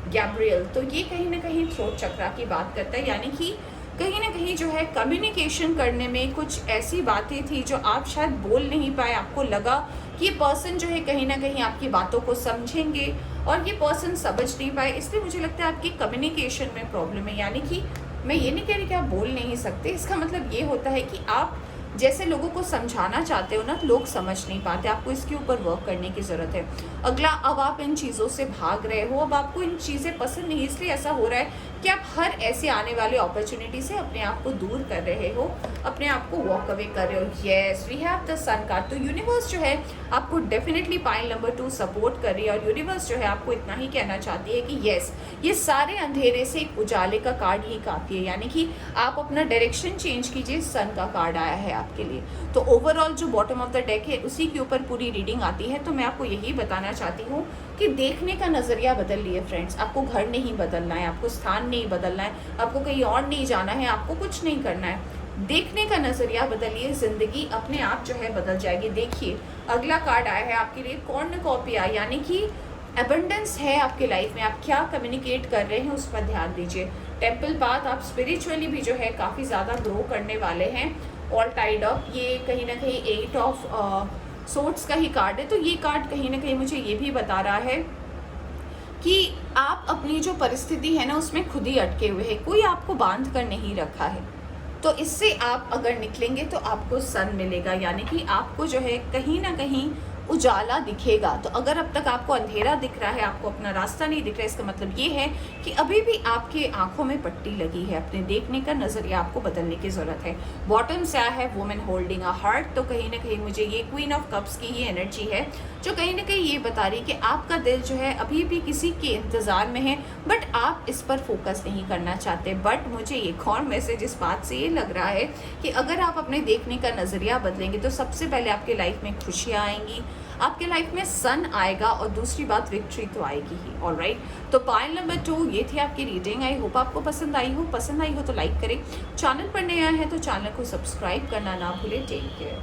गैब्रियल। तो ये कहीं ना कहीं थ्रोट चक्रा की बात करता है, यानी कि कहीं ना कहीं जो है कम्युनिकेशन करने में कुछ ऐसी बातें थी जो आप शायद बोल नहीं पाए। आपको लगा कि ये पर्सन जो है कहीं ना कहीं आपकी बातों को समझेंगे, और ये पर्सन समझ नहीं पाए, इसलिए मुझे लगता है आपकी कम्युनिकेशन में प्रॉब्लम है। यानी कि मैं ये नहीं कह रही कि आप बोल नहीं सकते, इसका मतलब ये होता है कि आप जैसे लोगों को समझाना चाहते हो ना, लोग समझ नहीं पाते। आपको इसके ऊपर वर्क करने की ज़रूरत है। अगला, अब आप इन चीज़ों से भाग रहे हो, अब आपको इन चीज़ें पसंद नहीं, इसलिए ऐसा हो रहा है कि आप हर ऐसे आने वाले अपॉर्चुनिटी से अपने आप को दूर कर रहे हो, अपने आप को वॉक अवे कर रहे हो। Yes, we have the sun card. तो यूनिवर्स जो है आपको डेफिनेटली पाइल नंबर 2 सपोर्ट कर रही है, और यूनिवर्स जो है आपको इतना ही कहना चाहती है कि येस, ये सारे अंधेरे से एक उजाले का कार्ड ही काफ़ी है। यानी कि आप अपना डायरेक्शन चेंज कीजिए, सन का कार्ड आया है आपके लिए। तो ओवरऑल जो बॉटम ऑफ द डेक है उसी के ऊपर पूरी रीडिंग आती है। तो मैं आपको यही बताना चाहती हूँ कि देखने का नज़रिया बदल लिए फ्रेंड्स। आपको घर नहीं बदलना है, आपको स्थान नहीं बदलना है, आपको कहीं और नहीं जाना है, आपको कुछ नहीं करना है। देखने का नज़रिया बदलिए, ज़िंदगी अपने आप जो है बदल जाएगी। देखिए, अगला कार्ड आया है आपके लिए कॉर्नुकोपिया, यानी कि एबंडेंस है आपके लाइफ में। आप क्या कम्युनिकेट कर रहे हैं उस पर ध्यान दीजिए। टेम्पल पाथ, आप स्पिरिचुअली भी जो है काफ़ी ज़्यादा ग्रो करने वाले हैं। ऑल टाइड अप, ये कहीं ना कहीं 8 ऑफ सोर्ट्स का ही कार्ड है, तो ये कार्ड कहीं ना कहीं मुझे ये भी बता रहा है कि आप अपनी जो परिस्थिति है ना उसमें खुद ही अटके हुए हैं, कोई आपको बांध कर नहीं रखा है। तो इससे आप अगर निकलेंगे तो आपको सन मिलेगा, यानी कि आपको जो है कहीं ना कहीं उजाला दिखेगा। तो अगर अब तक आपको अंधेरा दिख रहा है, आपको अपना रास्ता नहीं दिख रहा है, इसका मतलब ये है कि अभी भी आपके आंखों में पट्टी लगी है, अपने देखने का नज़रिया आपको बदलने की ज़रूरत है। बॉटम से आया है वुमेन होल्डिंग अ हार्ट, तो कहीं ना कहीं मुझे ये क्वीन ऑफ कप्स की ही एनर्जी है जो कहीं ना कहीं ये बता रही कि आपका दिल जो है अभी भी किसी के इंतज़ार में है, बट आप इस पर फोकस नहीं करना चाहते। बट मुझे एक और मैसेज इस बात से ये लग रहा है कि अगर आप अपने देखने का नज़रिया बदलेंगे तो सबसे पहले आपके लाइफ में खुशियाँ आएंगी, आपके लाइफ में सन आएगा, और दूसरी बात विक्ट्री तो आएगी ही। ऑलराइट, तो पाइल नंबर 2 ये थी आपकी रीडिंग। आई होप आपको पसंद आई हो तो लाइक करें, चैनल पर नया है तो चैनल को सब्सक्राइब करना ना भूलें। Take care.